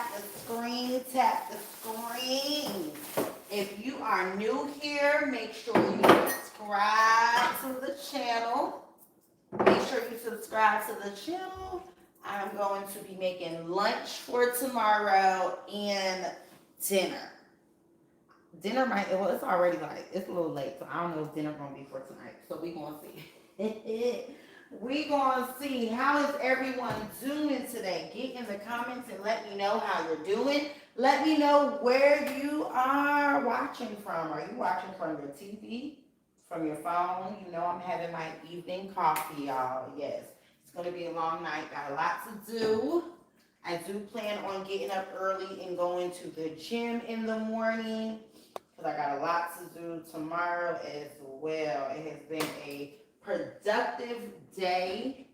tap the screen, tap the screen. If you are new here, make sure you subscribe to the channel. Make sure you subscribe to the channel. I'm going to be making lunch for tomorrow and dinner. Dinner might, well, it's already like, it's a little late, so I don't know if dinner gonna be for tonight. So we gonna see. We gonna see. How is everyone doing today? Get in the comments and let me know how you're doing. Let me know where you are watching from. Are you watching from your TV? From your phone? You know I'm having my evening coffee, y'all. Yes. It's gonna be a long night. Got a lot to do. I do plan on getting up early and going to the gym in the morning, because I got a lot to do tomorrow as well. It has been a productive day.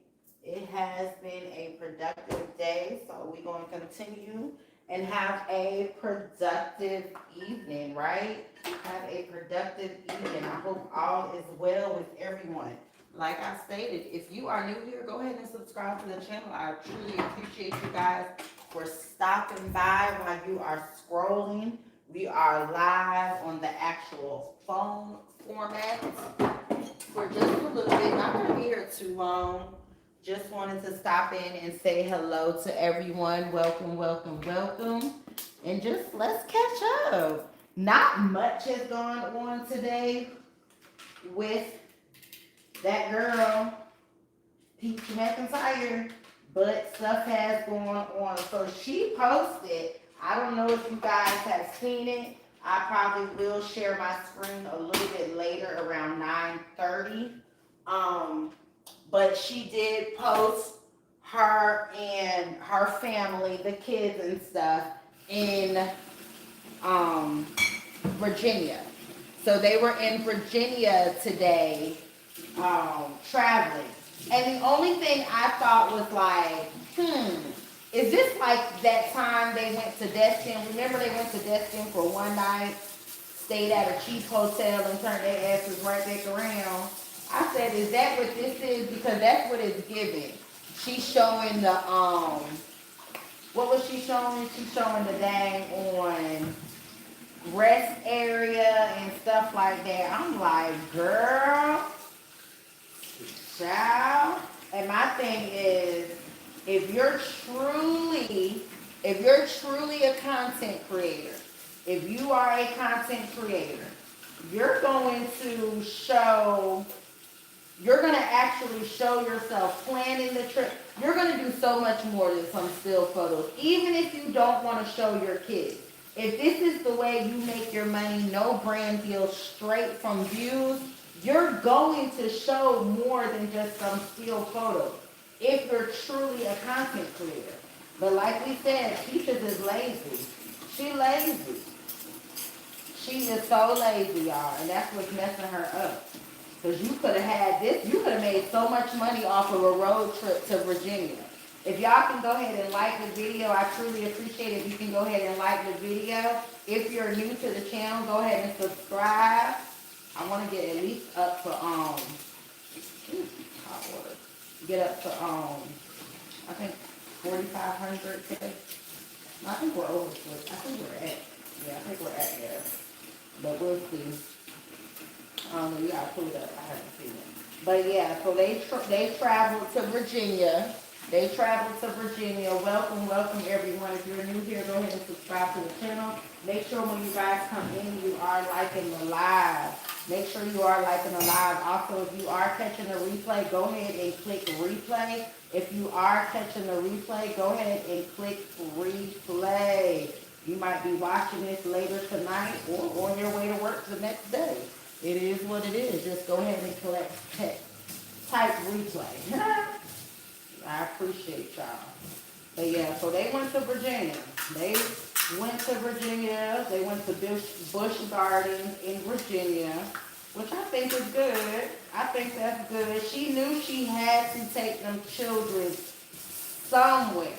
It has been a productive day, so we're going to continue and have a productive evening, right? Have a productive evening. I hope all is well with everyone. Like I stated, if you are new here, go ahead and subscribe to the channel. I truly appreciate you guys for stopping by while you are scrolling. We are live on the actual phone format for just a little bit. Not going to be here too long. Just wanted to stop in and say hello to everyone. Welcome, welcome, welcome. And just let's catch up. Not much has gone on today with that girl, Peach McIntyre, but stuff has gone on. So she posted, I don't know if you guys have seen it. I probably will share my screen a little bit later around 9:30. But she did post her and her family, the kids and stuff, in Virginia. So they were in Virginia today, traveling. And the only thing I thought was like, is this like that time they went to Destin? Remember they went to Destin for one night, stayed at a cheap hotel and turned their asses right back around. I said, is that what this is? Because that's what it's giving. She's showing the, what was she showing? She's showing the dang on rest area and stuff like that. I'm like, girl, child. And my thing is, if you're truly a content creator, if you are a content creator, you're going to actually show yourself planning the trip. You're going to do so much more than some still photos. Even if you don't want to show your kids. If this is the way you make your money, no brand deal, straight from views, you're going to show more than just some still photos. If you're truly a content creator. But like we said, Peaches is lazy. She lazy. She is so lazy, y'all. And that's what's messing her up. Because you could have had this, you could have made so much money off of a road trip to Virginia. If y'all can go ahead and like the video, I truly appreciate it. If you can go ahead and like the video. If you're new to the channel, go ahead and subscribe. I want to get at least up to, hot water. Get up to, I think 4,500 today. No, I think we're over. I think we're at there. But we'll see. You gotta pull it up. I haven't seen it. But yeah, so they traveled to Virginia. Welcome, welcome everyone. If you're new here, go ahead and subscribe to the channel. Make sure when you guys come in, you are liking the live. Make sure you are liking the live. Also, if you are catching the replay, go ahead and click replay. If you are catching the replay, go ahead and click replay. You might be watching this later tonight or on your way to work the next day. It is what it is. Just go ahead and type replay. I appreciate y'all. But yeah, so they went to Virginia. They went to Busch Gardens in Virginia, which I think is good. I think that's good. She knew she had to take them children somewhere.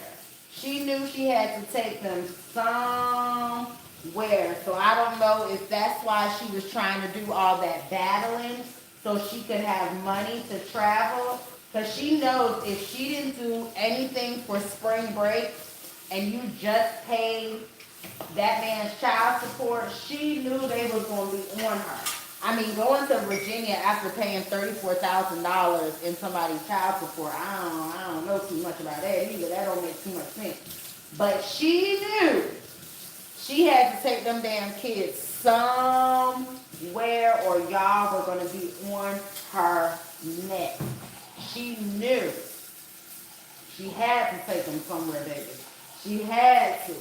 So I don't know if that's why she was trying to do all that battling so she could have money to travel. Because she knows if she didn't do anything for spring break, and you just paid that man's child support, she knew they was going to be on her. I mean, going to Virginia after paying $34,000 in somebody's child support, I don't know too much about that either. That don't make too much sense. But she knew she had to take them damn kids somewhere or y'all were going to be on her neck. She knew. She had to take them somewhere, baby. She had to.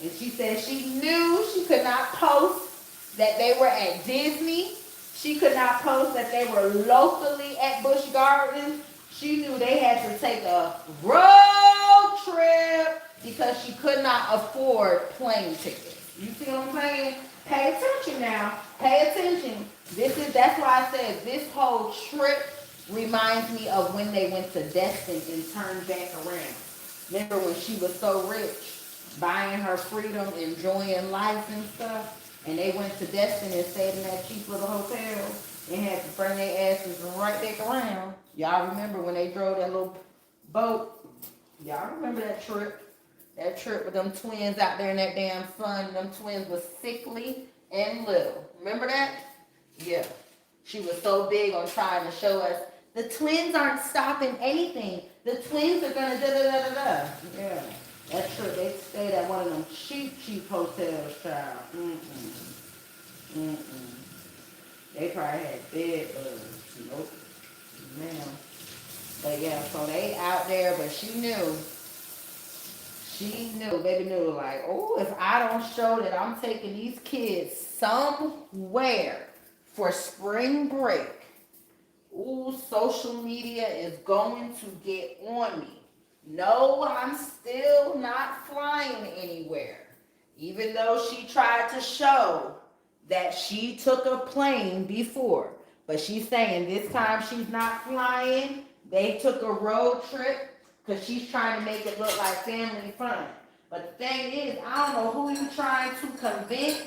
And she said she knew she could not post that they were at Disney. She could not post that they were locally at Busch Gardens. She knew they had to take a road trip because she could not afford plane tickets. You see what I'm saying? Pay attention now. Pay attention. That's why I said this whole trip reminds me of when they went to Destin and turned back around. Remember when she was so rich, buying her freedom, enjoying life and stuff, and they went to Destin and stayed in that cheap little hotel and had to bring their asses right back around. Y'all remember when they drove that little boat? Y'all remember that trip? That trip with them twins out there in that damn sun. Them twins was sickly and little. Remember that? Yeah. She was so big on trying to show us the twins aren't stopping anything. The twins are gonna da-da-da-da-da. Yeah. That trip, they stayed at one of them cheap hotels, child. They probably had bed bugs. Nope. Ma'am. But yeah, so they out there, but she knew, baby knew, like, oh, if I don't show that I'm taking these kids somewhere for spring break, ooh, social media is going to get on me. No, I'm still not flying anywhere. Even though she tried to show that she took a plane before. But she's saying this time she's not flying. They took a road trip because she's trying to make it look like family fun. But the thing is, I don't know who you're trying to convince,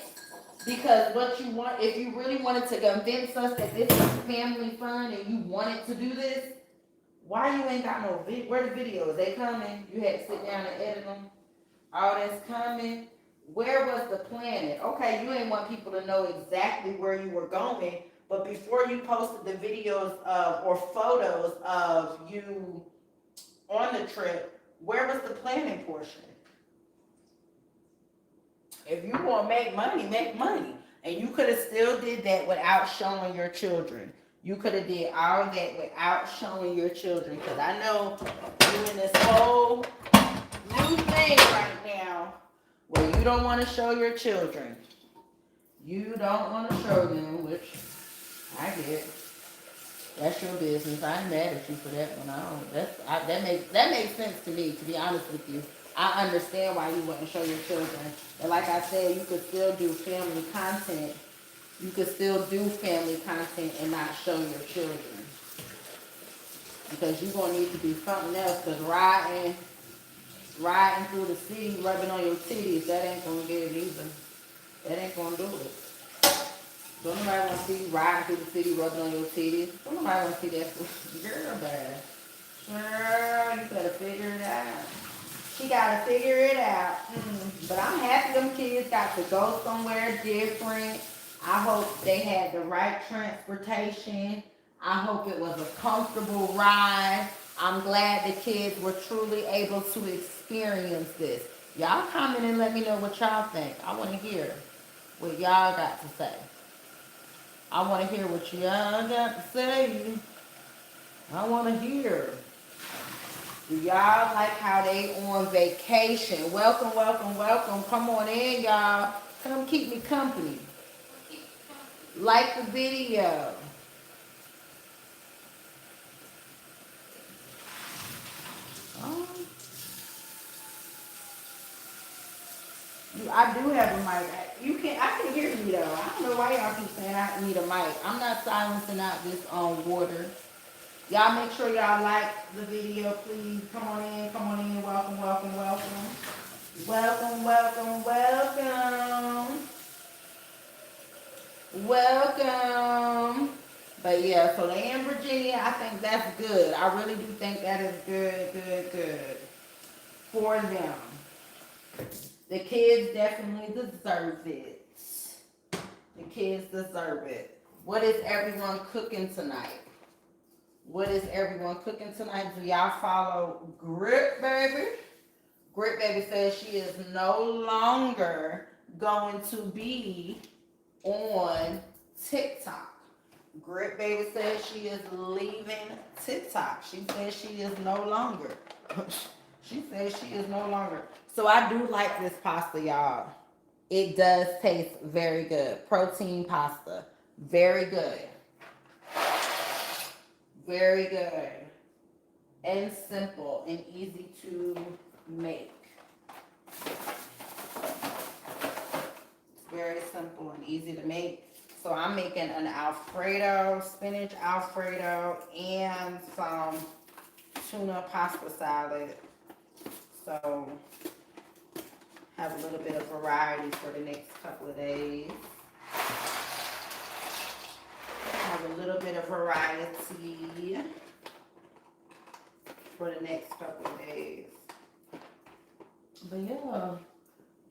because what you want, if you really wanted to convince us that this is family fun and you wanted to do this, why you ain't got no video? Where the videos? They coming? You had to sit down and edit them? All that's coming? Where was the planning? Okay, you ain't want people to know exactly where you were going, but before you posted the videos or photos of you on the trip, where was the planning portion? If you want to make money, make money. And you could have still did that without showing your children. You could have did all that without showing your children. Because I know you're in this whole new thing right now where you don't want to show your children. You don't want to show them, which I get. That's your business. I ain't mad at you for that one. That makes sense to me, to be honest with you. I understand why you wouldn't show your children. And like I said, you could still do family content. You could still do family content and not show your children. Because you're going to need to do something else. Because riding through the city, rubbing on your titties, that ain't going to get it either. That ain't going to do it. Don't nobody want to see you riding through the city, rubbing on your titties. Don't nobody want to see that. Girl, bad. Girl, you better figure it out. She got to figure it out. But I'm happy them kids got to go somewhere different. I hope they had the right transportation. I hope it was a comfortable ride. I'm glad the kids were truly able to experience this. Y'all comment and let me know what y'all think. I want to hear what y'all got to say. I want to hear what y'all got to say. I want to hear. Do y'all like how they on vacation? Welcome, welcome, welcome. Come on in, y'all. Come keep me company. Like the video. I do have a mic. I can hear you though. I don't know why y'all keep saying I need a mic. I'm not silencing out this water. Y'all make sure y'all like the video, please. Come on in, welcome, welcome, welcome. Welcome, welcome, welcome. Welcome. But yeah, so they in Virginia. I think that's good. I really do think that is good for them. The kids definitely deserve it. The kids deserve it. What is everyone cooking tonight? What is everyone cooking tonight? Do y'all follow Grit Baby? Grit Baby says she is no longer going to be on TikTok. Grit Baby says she is leaving TikTok. She says she is no longer. She says she is no longer. So I do like this pasta, y'all. It does taste very good. Protein pasta. Very good. Very good. And simple and easy to make. It's very simple and easy to make. So I'm making an Alfredo, spinach Alfredo, and some tuna pasta salad. So have a little bit of variety for the next couple of days. Have a little bit of variety for the next couple of days. But yeah,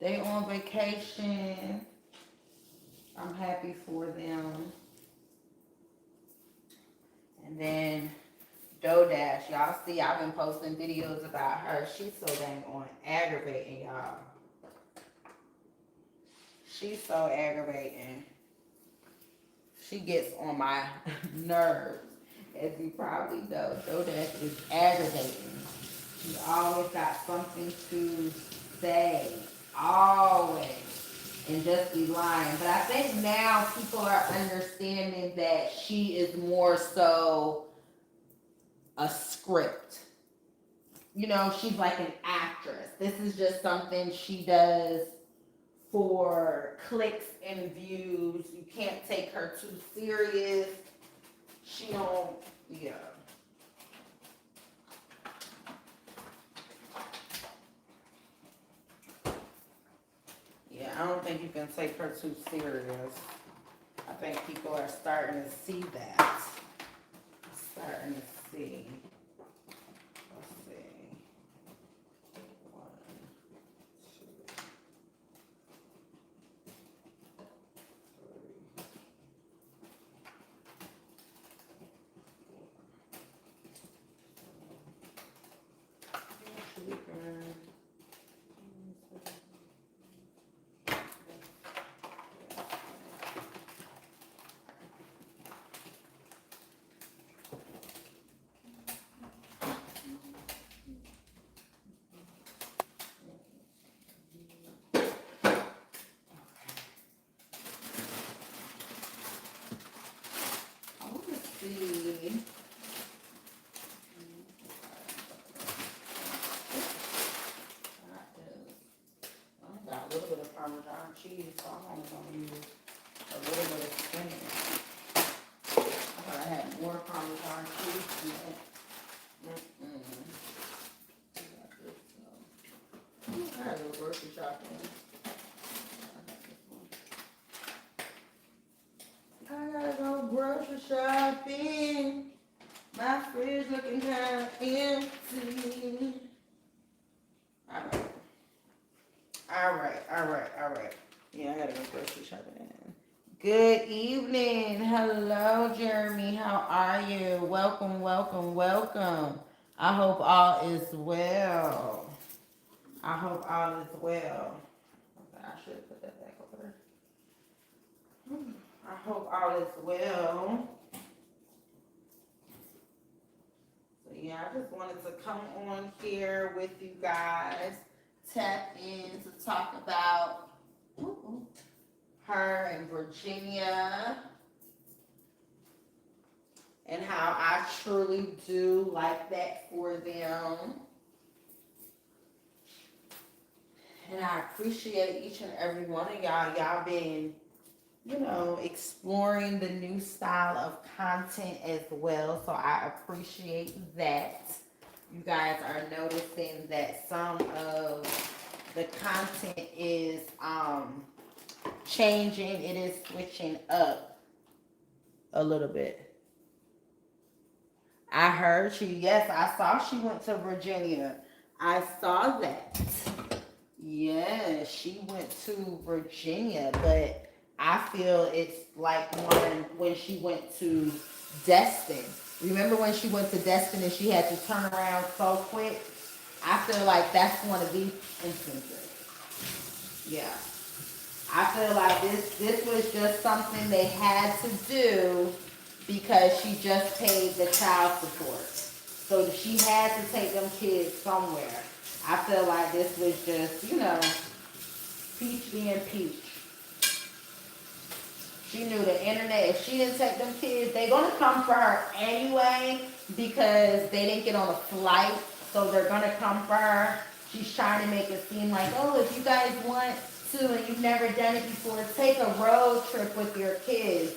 they on vacation. I'm happy for them. And then DoorDash, y'all see I've been posting videos about her. She's so dang on aggravating, y'all. She's so aggravating. She gets on my nerves. As you probably know, DoorDash is aggravating. She always got something to say. Always. And just be lying. But I think now people are understanding that she is more so a script. You know, she's like an actress. This is just something she does for clicks and views. You can't take her too serious. She don't, yeah. Yeah, I don't think you can take her too serious. I think people are starting to see that. Starting to see. Let's see. 1, 2, 3, 4. A little bit of Parmesan cheese, so I'm only going to use a little bit of spinach. I thought I had more Parmesan cheese in it. I had a little grocery shopping. I gotta go grocery shopping. My fridge looking kind of empty. All right. Yeah, I gotta go grocery shopping. Good evening. Hello, Jeremy. How are you? Welcome. I hope all is well. I should have put that back over there. I hope all is well. So yeah, I just wanted to come on here with you guys. Tap in to talk about her and Virginia and how I truly do like that for them. And I appreciate each and every one of y'all. Y'all been, exploring the new style of content as well. So I appreciate that. You guys are noticing that some of the content is changing. It is switching up a little bit. I heard you. Yes, I saw she went to Virginia. I saw that. Yeah, she went to Virginia, but I feel it's like one when she went to Destin. Remember when she went to Destin and she had to turn around so quick? I feel like that's one of these instances. Yeah. I feel like this was just something they had to do because she just paid the child support. So she had to take them kids somewhere. I feel like this was just, peach being peach. She knew the internet, if she didn't take them kids, they gonna come for her anyway because they didn't get on a flight. So they're gonna come for her. She's trying to make it seem like, oh, if you guys want to and you've never done it before, take a road trip with your kids,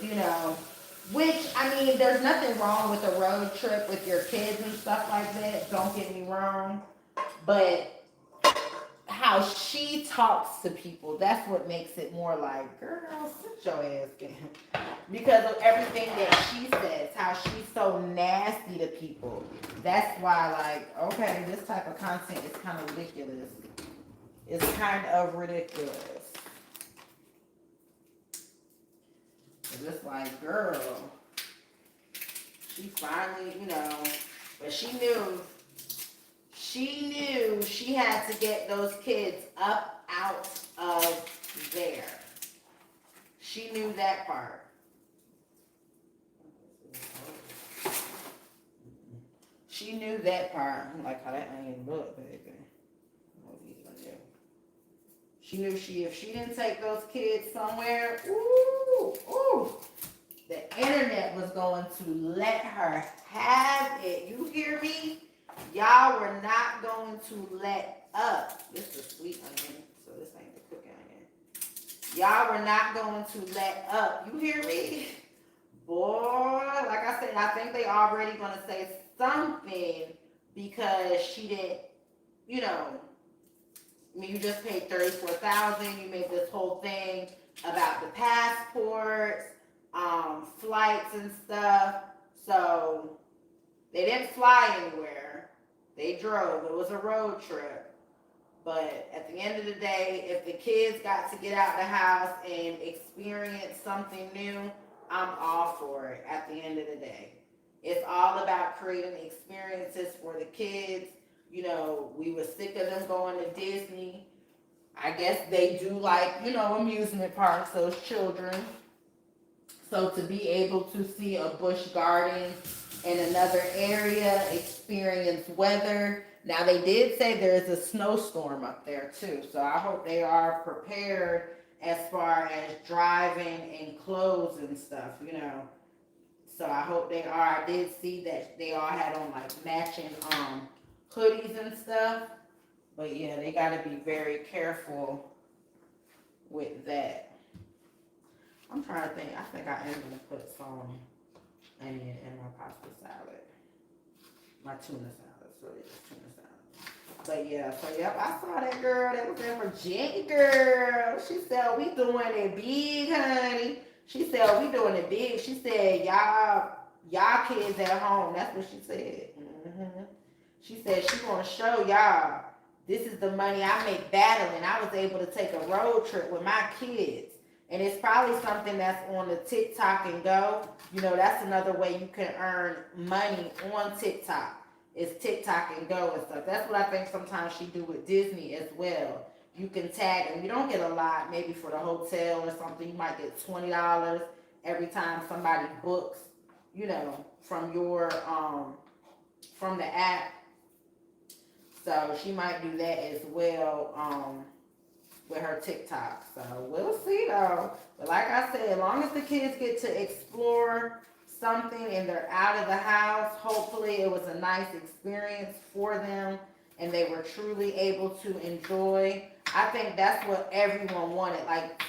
Which, I mean, there's nothing wrong with a road trip with your kids and stuff like that. Don't get me wrong. But how she talks to people, that's what makes it more like, girl, sit your ass down. Because of everything that she says, how she's so nasty to people. That's why, like, okay, this type of content is kind of ridiculous. It's kind of ridiculous. It's just like, girl, she finally, but she knew she had to get those kids up out of there. She knew that part. She knew that part. I like how that ain't look, baby. She knew if she didn't take those kids somewhere, the internet was going to let her have it. You hear me? Y'all were not going to let up. This is sweet onion, so this ain't the cooking onion. Y'all were not going to let up. You hear me? Boy, like I said, I think they already going to say something because she didn't, I mean, you just paid $34,000. You made this whole thing about the passports, flights and stuff. So they didn't fly anywhere. They drove. It was a road trip. But at the end of the day, if the kids got to get out the house and experience something new, I'm all for it at the end of the day. It's all about creating experiences for the kids. We were sick of them going to Disney. I guess they do like, amusement parks, those children. So to be able to see a Busch Gardens in another area, experience weather. Now they did say there's a snowstorm up there too. So I hope they are prepared as far as driving and clothes and stuff, So I hope they are. I did see that they all had on like matching hoodies and stuff. But yeah, they got to be very careful with that. I'm trying to think. I think I am going to put some onion in my pasta salad. My tuna salad. So it's tuna salad. But yeah, so yep, I saw that girl that was in Virginia, girl. She said, we doing it big, honey. She said, we doing it big. She said, y'all kids at home. That's what she said. Mm-hmm. She said she gonna show y'all this is the money I make battling. I was able to take a road trip with my kids. And it's probably something that's on the TikTok and go. That's another way you can earn money on TikTok. Is TikTok and go and stuff. That's what I think sometimes she do with Disney as well. You can tag them. You don't get a lot, maybe for the hotel or something. You might get $20 every time somebody books, from your from the app. So she might do that as well with her TikTok. So we'll see though. But like I said, as long as the kids get to explore something and they're out of the house, hopefully it was a nice experience for them and they were truly able to enjoy. I think that's what everyone wanted. Like,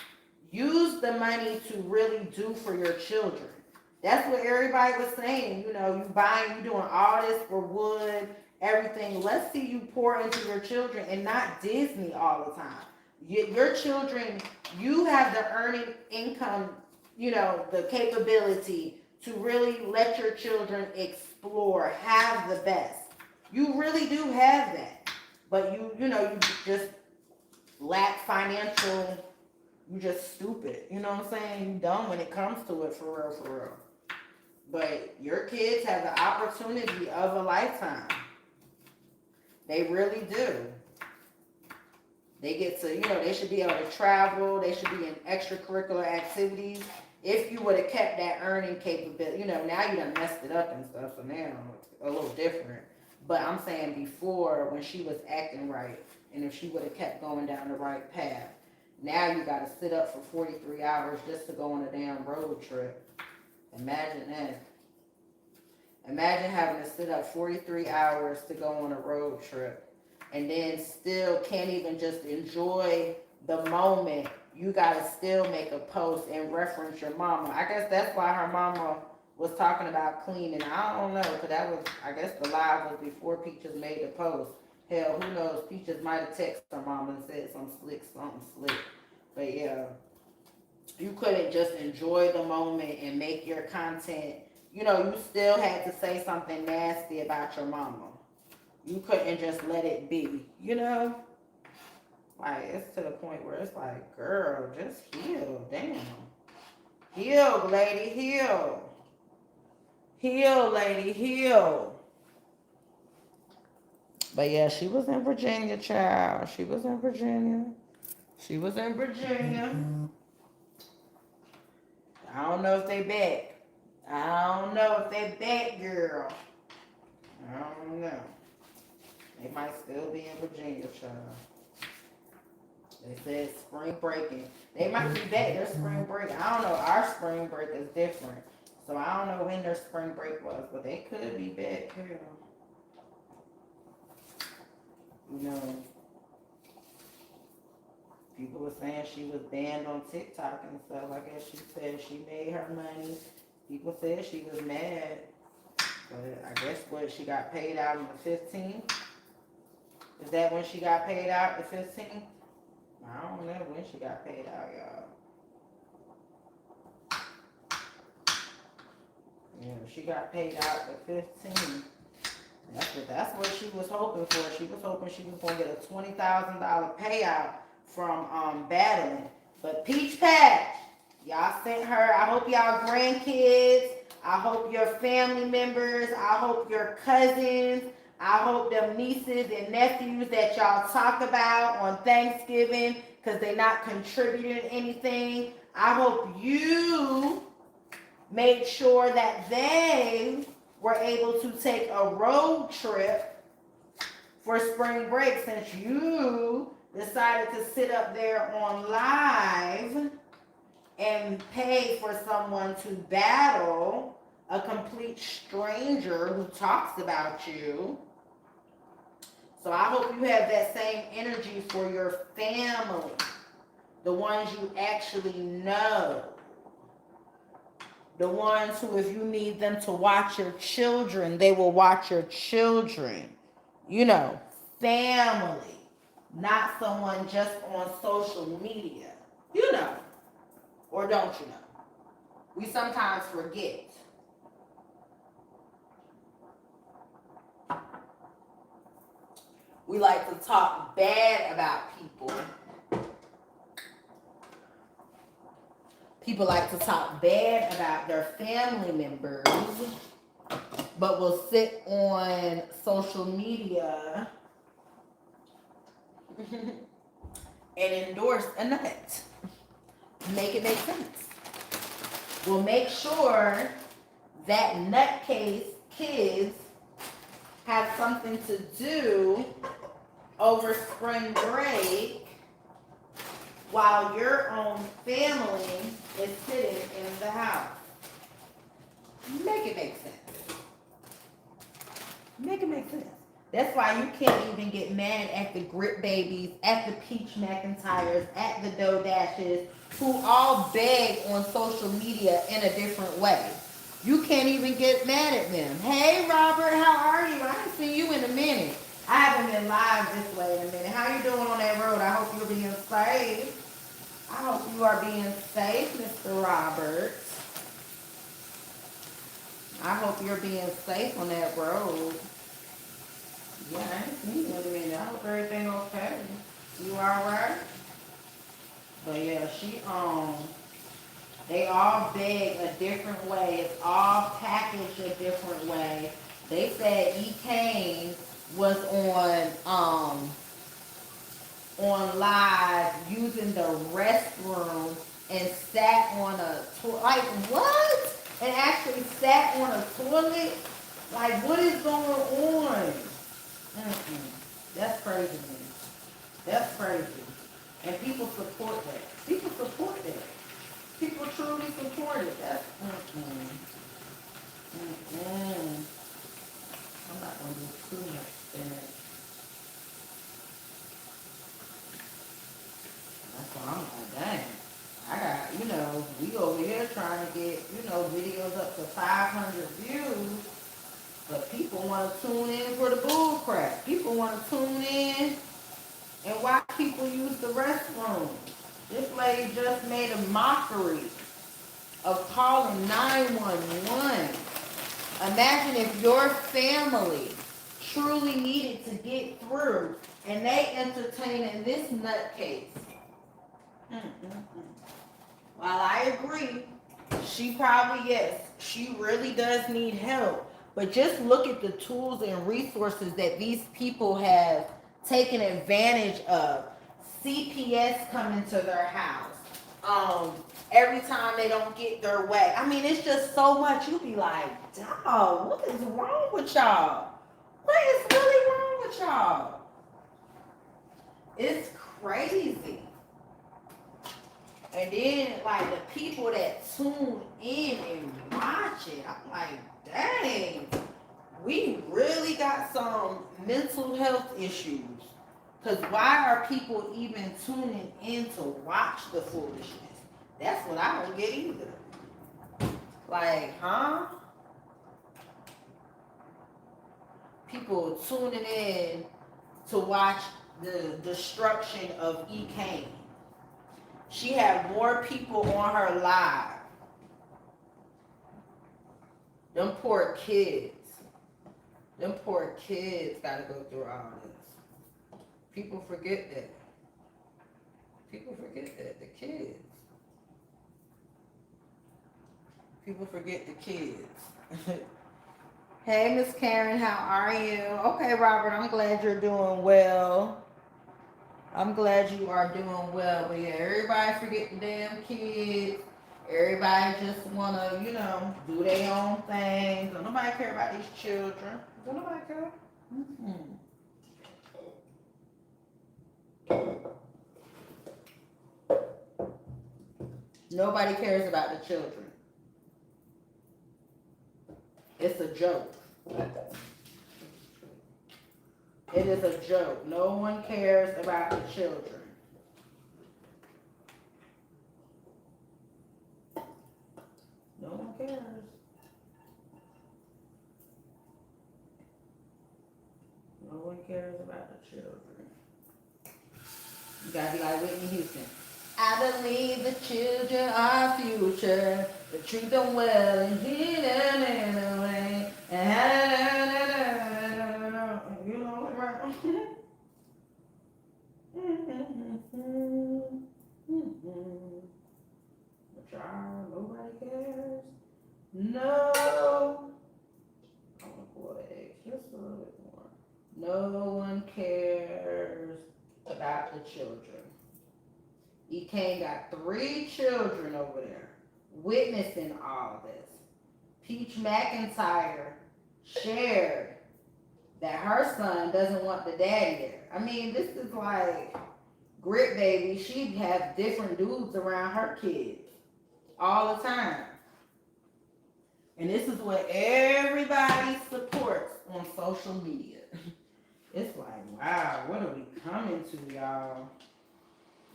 use the money to really do for your children. That's what everybody was saying. You doing all this for wood, everything. Let's see you pour into your children and not Disney all the time. Your children, you have the earning income, the capability to really let your children explore, have the best. You really do have that. But you just lack financial, you just stupid. You know what I'm saying? You dumb when it comes to it, for real, for real. But your kids have the opportunity of a lifetime. They really do. They get to, they should be able to travel. They should be in extracurricular activities. If you would have kept that earning capability, now you done messed it up and stuff, so now it's a little different. But I'm saying before, when she was acting right, and if she would have kept going down the right path, now you got to sit up for 43 hours just to go on a damn road trip. Imagine that. Imagine having to sit up 43 hours to go on a road trip and then still can't even just enjoy the moment. You got to still make a post and reference your mama. I guess that's why her mama was talking about cleaning. I don't know, because that was, I guess the live was before Peaches made the post. Hell, who knows? Peaches might have texted her mama and said something slick. But yeah, you couldn't just enjoy the moment and make your content. You still had to say something nasty about your mama. You couldn't just let it be, Like, it's to the point where it's like, girl, just heal. Damn. Heal, lady, heal. Heal, lady, heal. But yeah, she was in Virginia, child. She was in Virginia. I don't know if they back. Girl. I don't know. They might still be in Virginia, child. They said spring breaking. They might be back. Their spring break. I don't know. Our spring break is different. So I don't know when their spring break was, but they could be back, girl. People were saying she was banned on TikTok and stuff. I guess she said she made her money. People said she was mad. But I guess she got paid out on the 15th? Is that when she got paid out, the 15th? I don't know when she got paid out, y'all. Yeah, she got paid out the 15th. That's what she was hoping for. She was hoping she was going to get a $20,000 payout from battling. But Peach Patch, y'all sent her. I hope y'all grandkids. I hope your family members. I hope your cousins. I hope them nieces and nephews that y'all talk about on Thanksgiving because they're not contributing anything. I hope you made sure that they were able to take a road trip for spring break since you decided to sit up there on live and pay for someone to battle a complete stranger who talks about you. So I hope you have that same energy for your family, the ones you actually know, the ones who, if you need them to watch your children, they will watch your children. Family, not someone just on social media. Or don't you know? We sometimes forget. We like to talk bad about people. People like to talk bad about their family members, but will sit on social media and endorse a nut. Make it make sense. We'll make sure that nutcase kids have something to do over spring break while your own family is sitting in the house. Make it make sense. Make it make sense. That's why you can't even get mad at the Grit Babies, at the Peach McIntyres, at the Doe Dashes, who all beg on social media in a different way. You can't even get mad at them. Hey, Robert, how are you? I haven't seen you in a minute. I haven't been live this way in a minute. How you doing on that road? I hope you're being safe. I hope you are being safe, Mr. Robert. I hope you're being safe on that road. Yeah, I ain't seen you in a minute. I hope everything okay. You alright? But yeah, they all beg a different way. It's all packaged a different way. They said E. Kane was on live using the restroom and sat on a toilet. Like what? And actually sat on a toilet? Like what is going on? That's crazy, man. That's crazy. And people support that. People support that. People truly support it. That's I'm not gonna do too much spinach. That's why I'm like, dang. I got, we over here trying to get, videos up to 500 views. But people want to tune in for the bull crap. People want to tune in and watch people use the restroom. This lady just made a mockery of calling 911. Imagine if your family truly needed to get through and they entertaining this nutcase. While I agree, she really does need help. But just look at the tools and resources that these people have taken advantage of. CPS coming to their house. Every time they don't get their way. I mean, it's just so much. You be like, dog, what is wrong with y'all? What is really wrong with y'all? It's crazy. And then, like, the people that tune in and watch it, I'm like, dang, we really got some mental health issues. Because why are people even tuning in to watch the foolishness? That's what I don't get either. Like, huh? People tuning in to watch the destruction of E. Kane. She had more people on her live. Them poor kids. Them poor kids gotta go through all this. People forget that. People forget that. The kids. People forget the kids. Hey, Miss Karen, how are you? Okay, Robert, I'm glad you're doing well. I'm glad you are doing well. But yeah, everybody forget the damn kids. Everybody just want to, do their own things. Don't nobody care about these children. Don't nobody care. Nobody cares about the children. It's a joke. It is a joke. No one cares about the children. No one cares. No one cares about the children. You gotta be like Whitney Houston. I believe the children are future. The truth them well and hidden in a way. You know what, right? Nobody cares. No. I want to boil the eggs just a little bit more. No one cares about the children. E. Kane got 3 children over there witnessing all this. Peach McIntyre shared that her son doesn't want the daddy there. I mean, this is like Grit Baby. She'd have different dudes around her kids all the time. And this is what everybody supports on social media. It's like, wow, what are we coming to, y'all?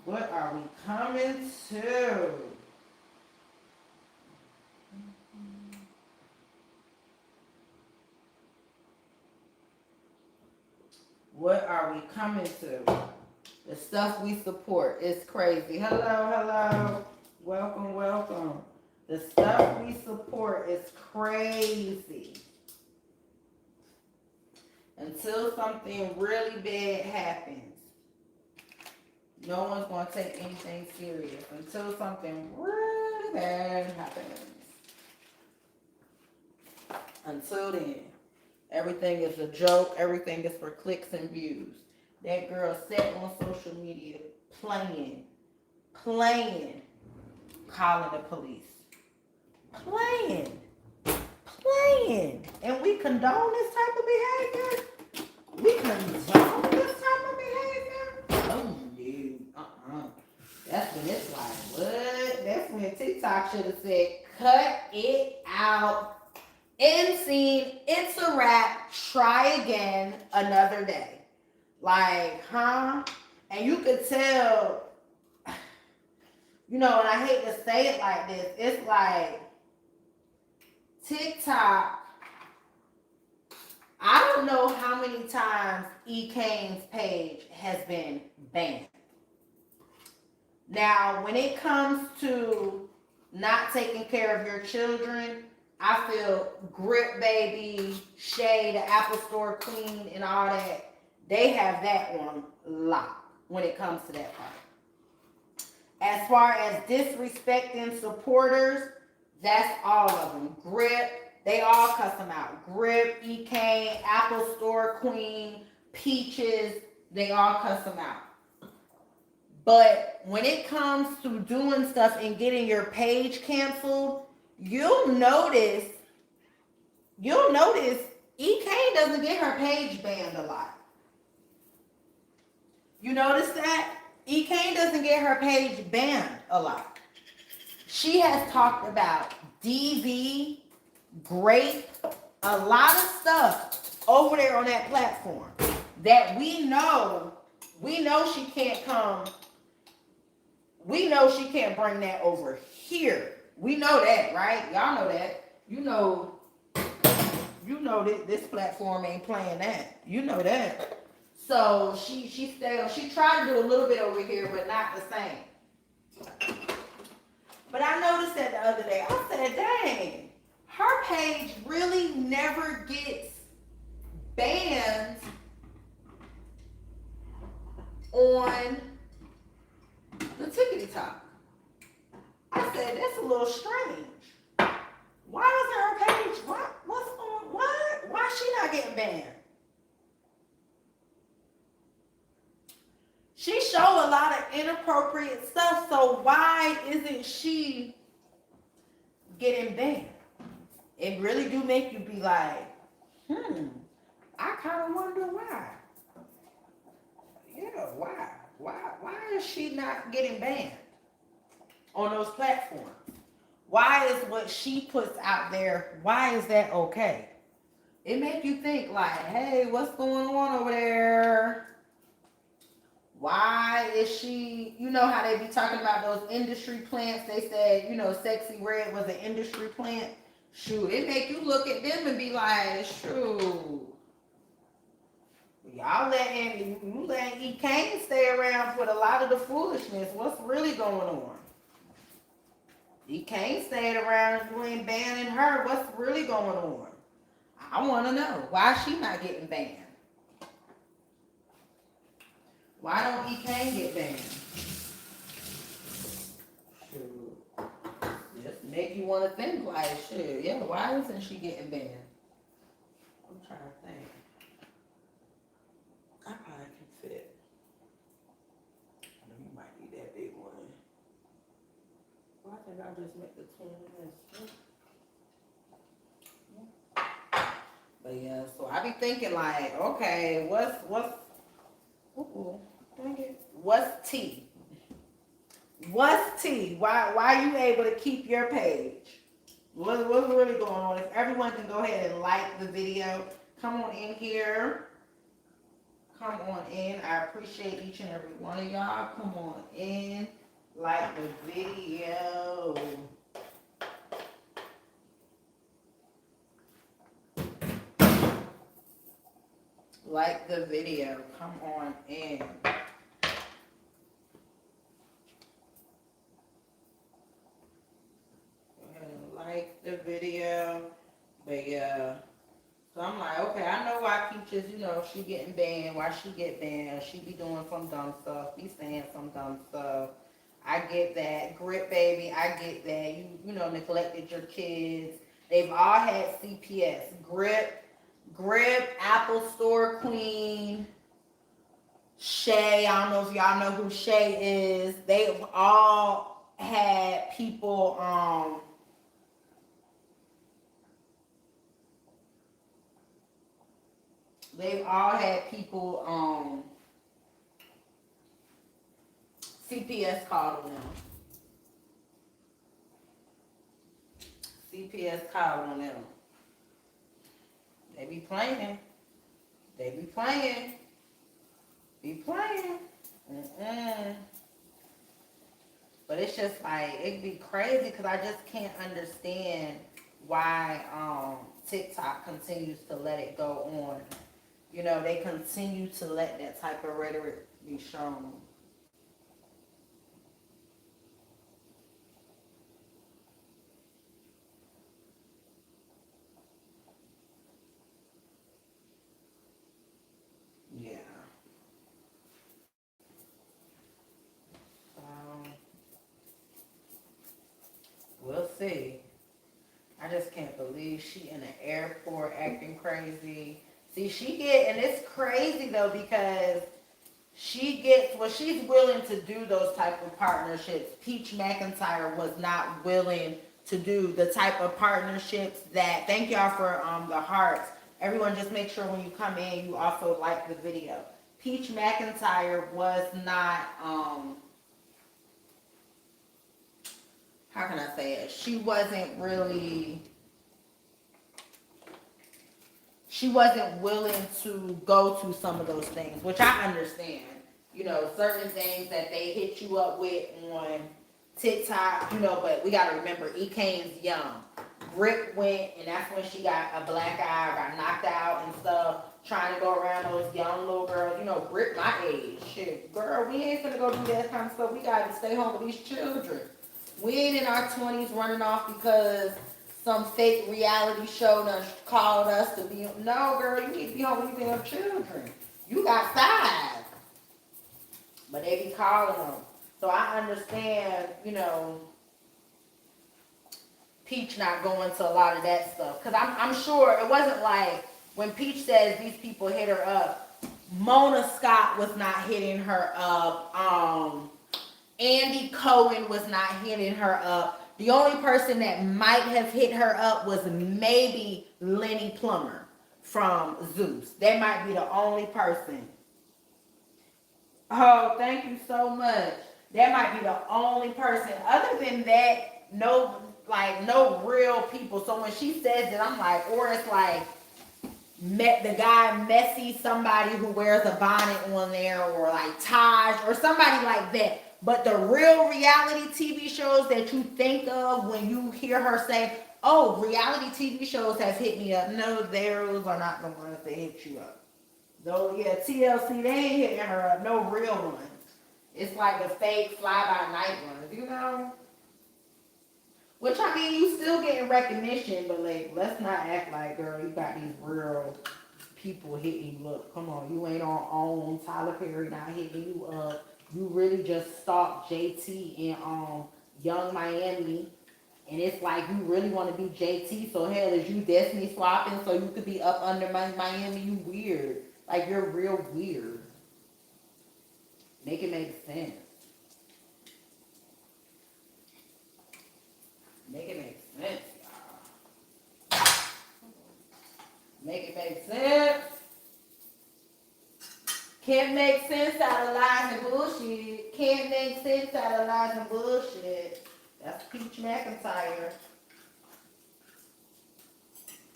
What are we coming to? What are we coming to? The stuff we support is crazy. Hello, hello. Welcome, welcome. The stuff we support is crazy. Until something really bad happens. No one's going to take anything serious until something really bad happens. Until then, everything is a joke. Everything is for clicks and views. That girl sat on social media playing, calling the police. And we condone this type of behavior? We condone this type of behavior? Oh, no. That's when it's like, what? That's when TikTok should have said, cut it out. End scene. It's a wrap. Try again another day. Like, huh? And you could tell, and I hate to say it like this, it's like TikTok, I don't know how many times E. Kane's page has been banned. Now, when it comes to not taking care of your children, I feel Grip Baby, Shay, the Apple Store Queen, and all that, they have that one locked when it comes to that part. As far as disrespecting supporters, that's all of them. Grip, they all cuss them out. Grip, E. Kane, Apple Store Queen, Peaches, they all cuss them out. But when it comes to doing stuff and getting your page canceled, you'll notice E. Kane doesn't get her page banned a lot. You notice that? E. Kane doesn't get her page banned a lot. She has talked about DV, Grape, a lot of stuff over there on that platform that we know she can't come. We know she can't bring that over here. We know that, right? Y'all know that. You know this platform ain't playing that. You know that. So she tried to do a little bit over here, but not the same. But I noticed that the other day. I said, dang, her page really never gets banned on the TikTok. I said, that's a little strange. Why isn't her page? What's on? What? Why is she not getting banned? She show a lot of inappropriate stuff, so why isn't she getting banned? It really do make you be like, I kind of wonder why. Yeah, why? Why is she not getting banned on those platforms? Why is what she puts out there, why is that okay? It make you think like, hey, what's going on over there? Why is she, how they be talking about those industry plants? They said, Sexy Red was an industry plant. Shoot, it make you look at them and be like, shoot. Y'all letting E. Kane stay around with a lot of the foolishness. What's really going on? E. Kane stayed around, you ain't banning her. What's really going on? I want to know. Why is she not getting banned? Why don't E. Kane get banned? Shoot. Just make you want to think like, shit, yeah, why isn't she getting banned? I'm trying to think. I probably can fit. You might need that big one. Well, I think I'll just make the 20 minutes. But yeah, so I be thinking like, okay, what's tea? What's tea? Why are you able to keep your page? What's really going on? If everyone can go ahead and like the video, come on in here. Come on in. I appreciate each and every one of y'all. Come on in. Like the video. Like the video. Come on in. Go ahead and like the video. But yeah. So I'm like, okay, I know why Peaches, you know, she getting banned. Why she get banned? She be doing some dumb stuff. Be saying some dumb stuff. I get that. Grip baby, I get that. You know, neglected your kids. They've all had CPS. Grip, Apple Store Queen, Shay. I don't know if y'all know who Shay is. They've all had people. They've all had people. CPS called on them. CPS called on them. They be playing. They be playing. Be playing. But it's just like, it'd be crazy because I just can't understand why TikTok continues to let it go on. You know, they continue to let that type of rhetoric be shown. Yeah. We'll see. I just can't believe she in the airport acting crazy. See, and it's crazy though because she's willing to do those type of partnerships. Peach McIntyre was not willing to do the type of partnerships that, thank y'all for the hearts. Everyone just make sure when you come in, you also like the video. Peach McIntyre was not, how can I say it? She wasn't willing to go to some of those things, which I understand. You know, certain things that they hit you up with on TikTok, you know, but we got to remember, Kane's young. Brick went, and that's when she got a black eye, got knocked out and stuff, trying to go around those young little girls. You know, Brick my age. Shit, girl, we ain't gonna go do that kind of stuff. We got to stay home with these children. We ain't in our 20s running off because some fake reality show done called us to be. No, girl, you need to be home with your children. You got 5. But they be calling them. So I understand, you know, Peach not going to a lot of that stuff. Because I'm sure it wasn't like when Peach says these people hit her up, Mona Scott was not hitting her up. Andy Cohen was not hitting her up. The only person that might have hit her up was maybe Lenny Plummer from Zeus. That might be the only person. Oh, thank you so much. That might be the only person. Other than that, no real people. So when she says that, I'm like, or it's like the guy Messy, somebody who wears a bonnet on there, or like Taj, or somebody like that. But the real reality TV shows that you think of when you hear her say, oh, reality TV shows have hit me up. No, those are not the ones that hit you up. Though, yeah, TLC, they ain't hitting her up. No real ones. It's like the fake fly-by-night ones, you know? Which, I mean, you still getting recognition, but, like, let's not act like, girl, you got these real people hitting you up. Come on, you ain't on OWN. Tyler Perry not hitting you up. You really just stalked JT in Young Miami. And it's like you really want to be JT. So, hell, is you destiny swapping so you could be up under Miami? You weird. Like, you're real weird. Make it make sense. Make it make sense, y'all. Make it make sense. Can't make sense out of lies and bullshit. Can't make sense out of lies and bullshit. That's Peach McIntyre.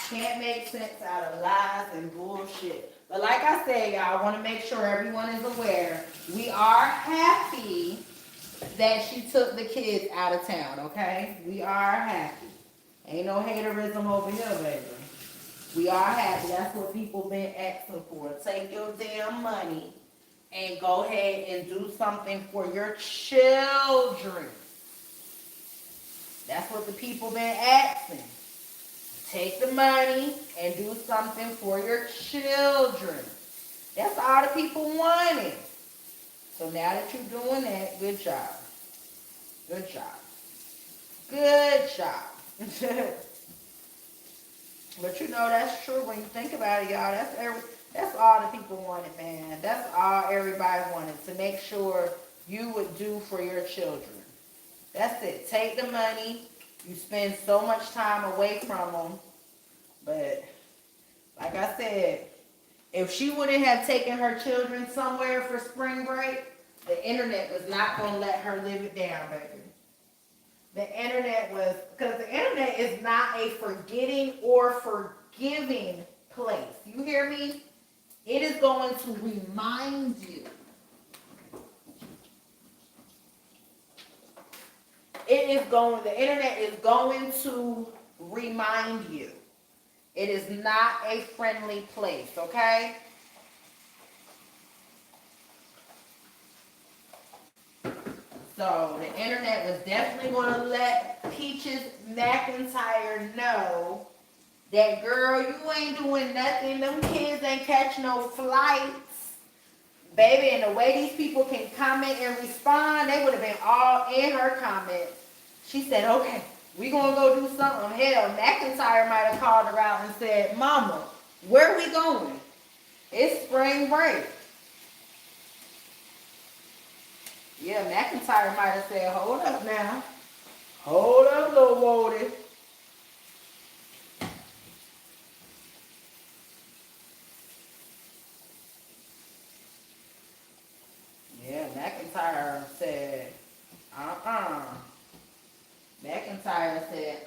Can't make sense out of lies and bullshit. But like I said, y'all, I want to make sure everyone is aware. We are happy that she took the kids out of town, okay? We are happy. Ain't no haterism over here, baby. We are happy. That's what people been asking for. Take your damn money and go ahead and do something for your children. That's what the people been asking. take the money and do something for your children. That's all the people wanted. So now that you're doing that, good job. Good job. Good job. But you know that's true when you think about it, y'all. That's all the people wanted, man. That's all everybody wanted, to make sure you would do for your children. That's it. Take the money. You spend so much time away from them. But like I said, if she wouldn't have taken her children somewhere for spring break, the internet was not going to let her live it down, baby. The internet was, because the internet is not a forgetting or forgiving place. You hear me? It is going to remind you. The internet is going to remind you. It is not a friendly place, okay? So the internet was definitely going to let Peaches McIntyre know that, girl, you ain't doing nothing. Them kids ain't catch no flights. Baby, and the way these people can comment and respond, they would have been all in her comments. She said, okay, we going to go do something. Hell, McIntyre might have called her out and said, Mama, where we going? It's spring break. Yeah, McIntyre might have said, hold up now. Hold up, little Wody. Yeah, McIntyre said, McIntyre said,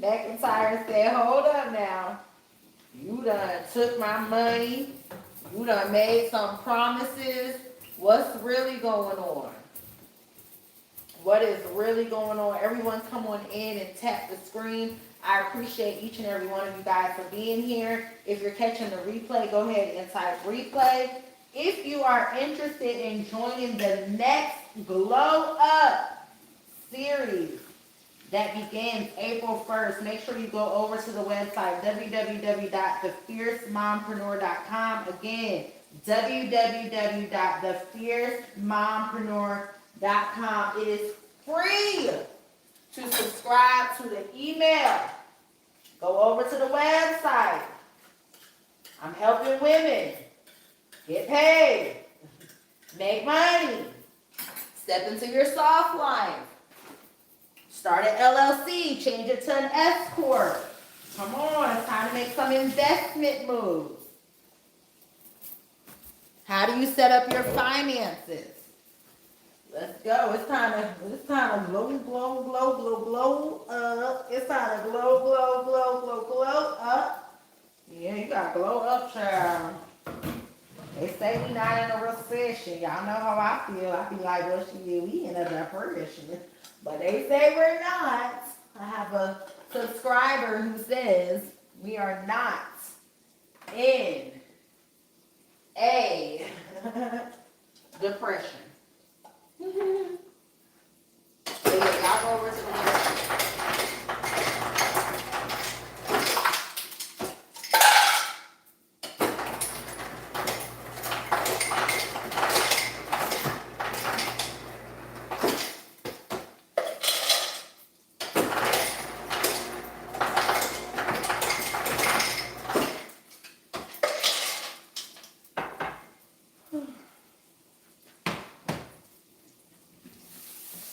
McIntyre said, hold up now. You done took my money. You done made some promises. What's really going on? What is really going on? Everyone come on in and tap the screen. I appreciate each and every one of you guys for being here. If you're catching the replay, go ahead and type replay. If you are interested in joining the next Glow Up series that begins April 1st, make sure you go over to the website, www.thefiercemompreneur.com. Again, www.thefiercemompreneur.com. It is free to subscribe to the email. Go over to the website. I'm helping women get paid, make money, step into your soft life, start an LLC, change it to an S Corp. Come on, it's time to make some investment moves. How do you set up your finances? Let's go. It's time to glow up. It's time to glow up. Yeah, you gotta glow up, child. They say we not in a recession. Y'all know how I feel. I be like, well, we in a depression. But they say we're not. I have a subscriber who says we are not in a depression. So yeah, y'all go over to the website.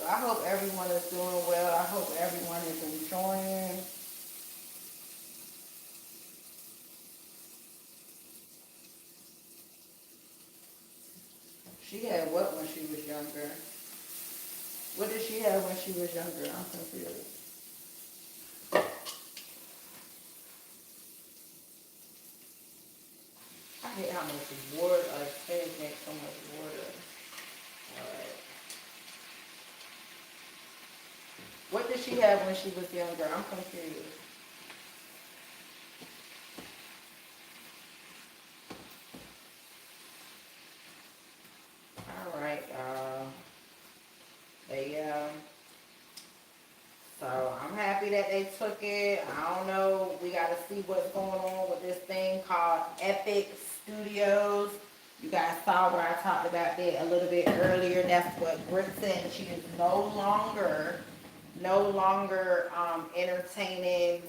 I hope everyone is doing well. I hope everyone is enjoying. She had what when she was younger? What did she have when she was younger? I'm confused. I hate how much water, things make so much water. Alright. What did she have when she was younger? I'm confused. Alright, y'all. But yeah. So I'm happy that they took it. I don't know. We got to see what's going on with this thing called Epic Studios. You guys saw where I talked about that a little bit earlier. That's what Britt said. She is no longer entertaining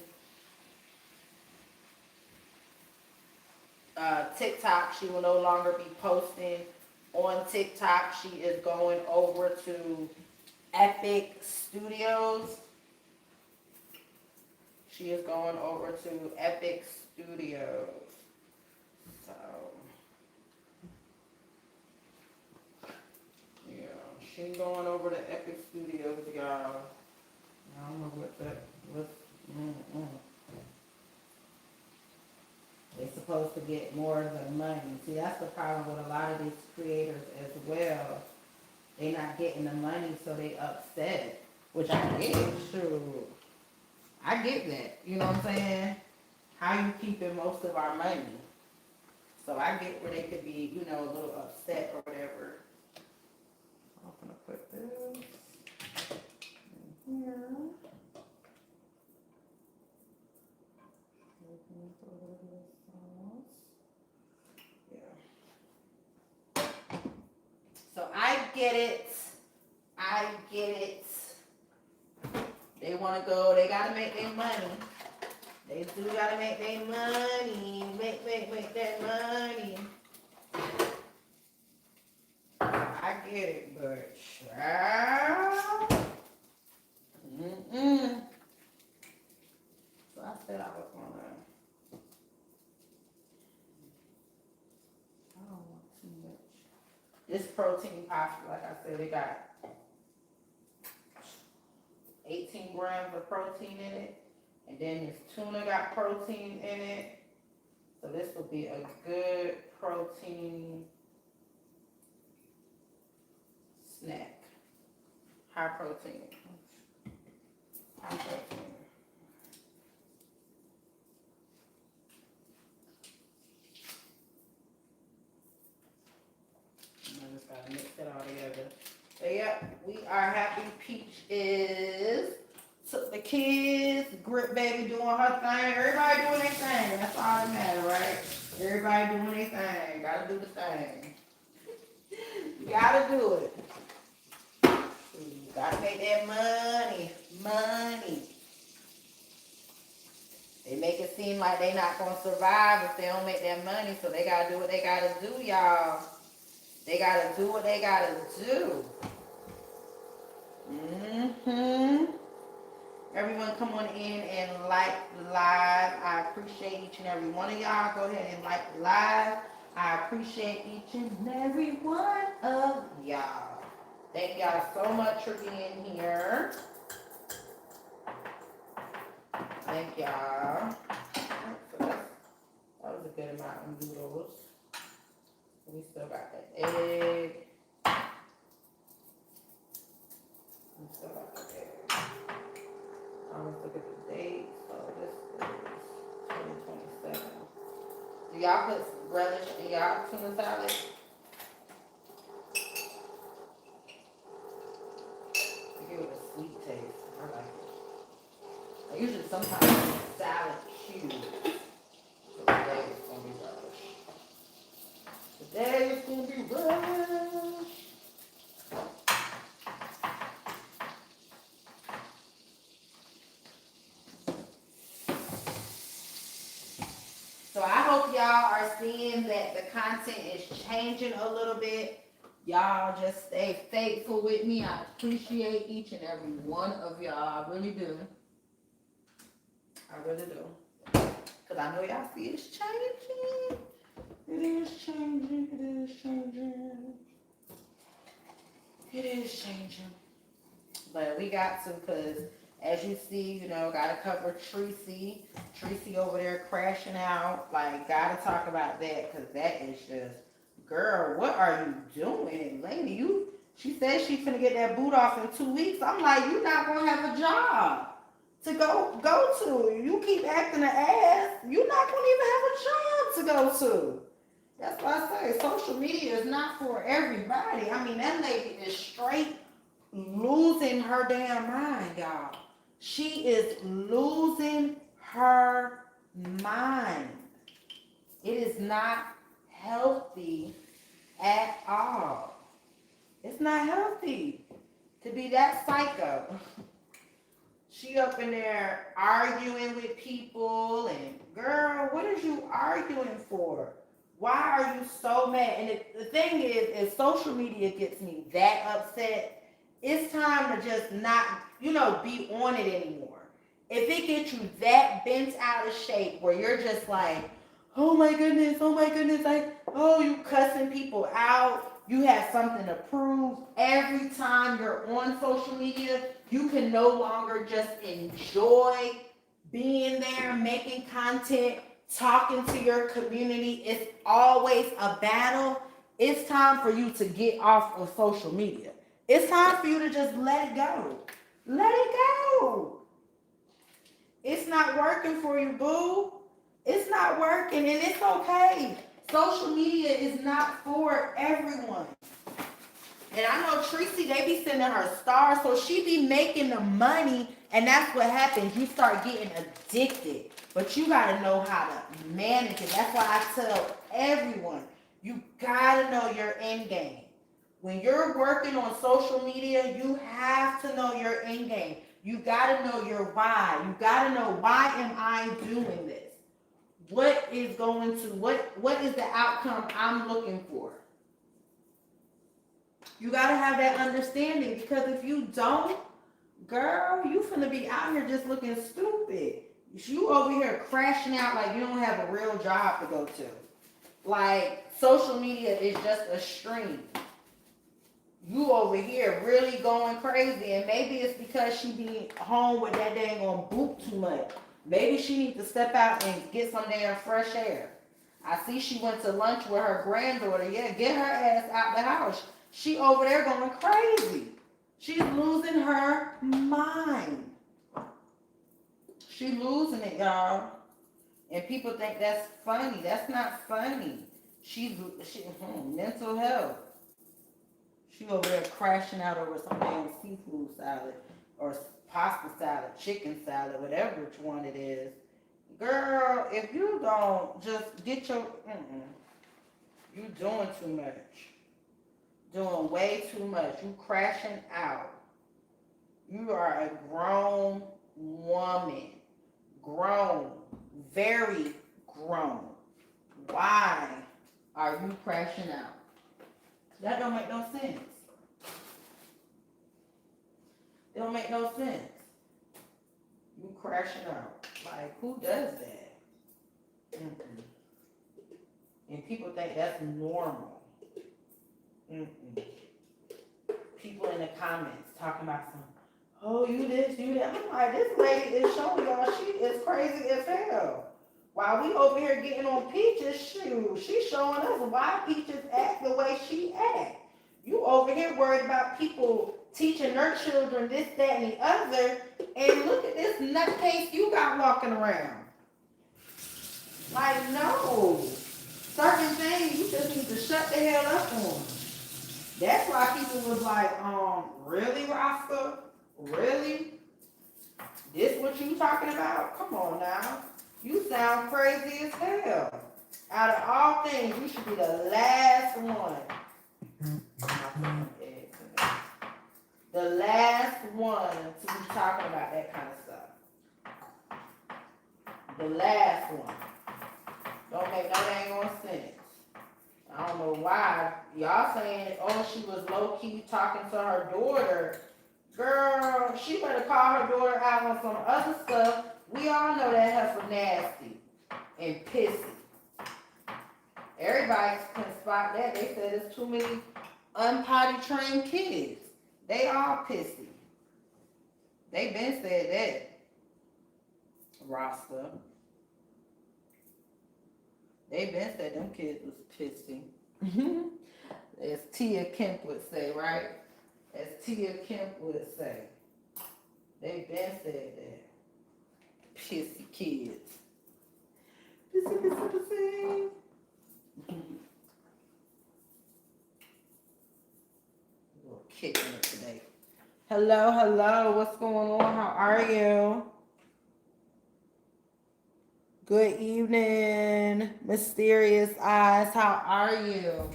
TikTok. She will no longer be posting on TikTok. She is going over to Epic Studios. She is going over to Epic Studios. So, yeah, she's going over to Epic Studios, y'all. I don't know what that was. They're supposed to get more of the money. See, that's the problem with a lot of these creators as well. They're not getting the money, so they upset. Which I get. True. I get that. You know what I'm saying? How you keeping most of our money? So I get where they could be, you know, a little upset or whatever. I'm gonna put this in here. So I get it. They want to go, they got to make their money. They do got to make their money. Make that money. I get it, but child. So I said I was going to. I don't want too much. This protein pasta, like I said, they got 18 grams of protein in it. And then this tuna got protein in it. So this will be a good protein snack. High protein. High protein. I just gotta mix it all together. So yep, we are happy. Peach is took the kids, Grip baby doing her thing. Everybody doing their thing. That's all that matters, right? Everybody doing their thing. Gotta do the thing. You gotta do it. You gotta make that money. They make it seem like they not gonna survive if they don't make that money, so they gotta do what they gotta do, y'all. They gotta do what they gotta do. Everyone come on in and like live. I appreciate each and every one of y'all. Go ahead and like live. I appreciate each and every one of y'all. Thank y'all so much for being here. Thank y'all. So that was a good amount of noodles. We still got that egg. We still got the egg. Let's look at the date. So this is 2027. Do y'all put relish in y'all tuna salad? To give it a sweet taste. I like it. I usually sometimes use salad cubes. So today it's gonna be relish. Today it's gonna be relish. So I hope y'all are seeing that the content is changing a little bit. Y'all just stay faithful with me. I appreciate each and every one of y'all. I really do. I really do. Because I know y'all see it's changing. It is changing. It is changing. It is changing. But we got to, because as you see, you know, got to cover Treasie. Treasie over there crashing out. Like, got to talk about that, because that is just, girl, what are you doing? Lady, she said she's going to get that boot off in 2 weeks. I'm like, you're not going to have a job to go to. You keep acting an ass, you're not going to even have a job to go to. That's why I say social media is not for everybody. I mean, that lady is straight losing her damn mind, y'all. She is losing her mind. It is not healthy at all. It's not healthy to be that psycho. She up in there arguing with people, and girl, what is you arguing for? Why are you so mad? And the thing is, if social media gets me that upset, it's time to just not, be on it anymore. If it gets you that bent out of shape where you're just like, oh my goodness, you cussing people out, you have something to prove. Every time you're on social media, you can no longer just enjoy being there, making content, talking to your community. It's always a battle. It's time for you to get off of social media. It's time for you to just let it go. Let it go. It's not working for you, boo. It's not working, and it's okay. Social media is not for everyone. And I know Tracy, they be sending her stars, so she be making the money, and that's what happens. You start getting addicted. But you got to know how to manage it. That's why I tell everyone, you got to know your end game. When you're working on social media, you have to know your end game. You got to know your why. You got to know, why am I doing this? What is the outcome I'm looking for? You got to have that understanding, because if you don't, girl, you finna be out here just looking stupid. You over here crashing out like you don't have a real job to go to. Like, social media is just a stream. You over here really going crazy, and maybe it's because she be home with that dang on boot too much. Maybe she needs to step out and get some damn fresh air. I see she went to lunch with her granddaughter. Yeah, get her ass out the house. She over there going crazy. She's losing her mind. She losing it, y'all. And people think that's funny. That's not funny. She mental health. She over there crashing out over some damn seafood salad or pasta salad, chicken salad, whatever which one it is. Girl, if you don't just get your, you doing too much. Doing way too much. You crashing out. You are a grown woman. Grown. Very grown. Why are you crashing out? That don't make no sense. It don't make no sense. You crashing out. Like, who does that? And people think that's normal. People in the comments talking about some, oh, you this, you that. I'm like, this lady is showing y'all she is crazy as hell. While we over here getting on Peaches' shoes, she's showing us why Peaches act the way she act. You over here worried about people teaching their children this, that, and the other, and look at this nutcase you got walking around. Like, no. Certain things you just need to shut the hell up on. That's why people was like, really, Rasta? Really? This what you talking about? Come on now. You sound crazy as hell. Out of all things, you should be the last one. The last one to be talking about that kind of stuff. The last one. Don't make no dang on sense. I don't know why. Y'all saying, oh, she was low-key talking to her daughter. Girl, she better call her daughter out on some other stuff. We all know that heifer nasty and pissy. Everybody can spot that. They said there's too many unpotty trained kids. They all pissy. They been said that. Rasta. They been said them kids was pissy. As Tia Kemp would say, right? As Tia Kemp would say. They been said that. Pissy kids. Pissy. Little kicking it today. Hello, hello. What's going on? How are you? Good evening, mysterious eyes. How are you?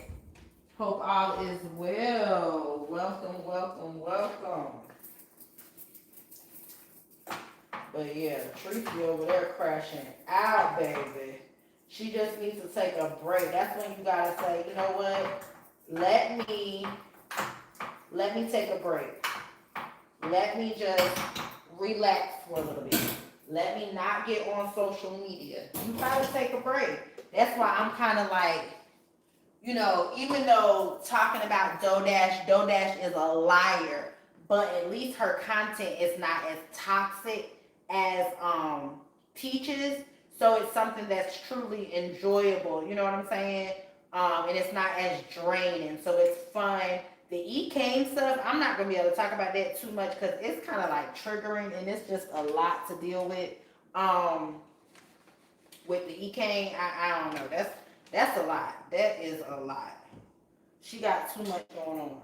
Hope all is well. Welcome, welcome, welcome. But yeah, Treasie over there crashing out, baby. She just needs to take a break. That's when you gotta say, you know what? Let me take a break. Let me just relax for a little bit. Let me not get on social media. You gotta take a break. That's why I'm kind of like, you know, even though talking about Dodash is a liar, but at least her content is not as toxic as Peaches. So it's something that's truly enjoyable. You know what I'm saying? And it's not as draining. So it's fun. The E-Cane stuff, I'm not going to be able to talk about that too much because it's kind of like triggering and it's just a lot to deal with. With the E-Cane, I don't know. That's a lot. That is a lot. She got too much going on.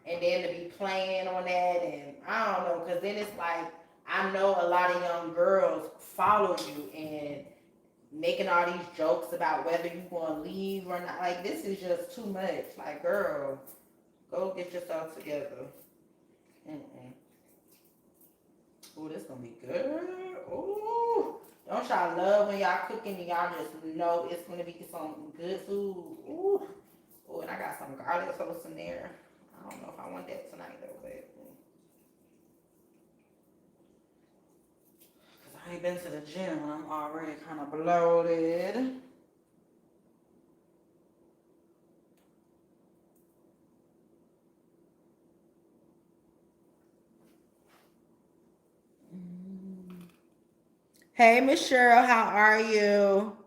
And then to be playing on that, and I don't know, because then it's like, I know a lot of young girls follow you and making all these jokes about whether you're going to leave or not. Like, this is just too much. Like, girl, go get yourself together. Ooh, this going to be good. Ooh. Don't y'all love when y'all cooking and y'all just know it's going to be some good food? Ooh. Ooh, and I got some garlic sauce in there. I don't know if I want that tonight, though, but... I ain't been to the gym and I'm already kind of bloated. Hey, Miss Cheryl, how are you?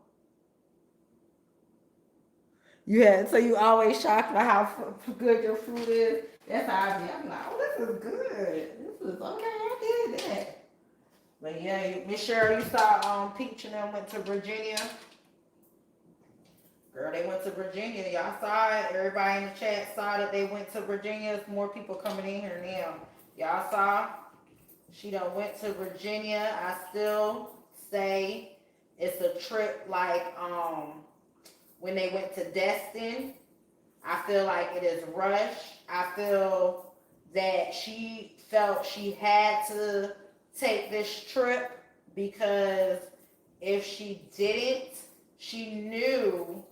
Yeah, so you always shocked by how good your food is. That's how I be. I'm like, oh, this is good. This is okay. I did that. But yeah, Miss Cheryl, you saw Peach and them went to Virginia. Girl, they went to Virginia. Y'all saw it. Everybody in the chat saw that they went to Virginia. There's more people coming in here now. Y'all saw? She done went to Virginia. I still say it's a trip like when they went to Destin. I feel like it is rushed. I feel that she felt she had to take this trip because if she didn't, she knew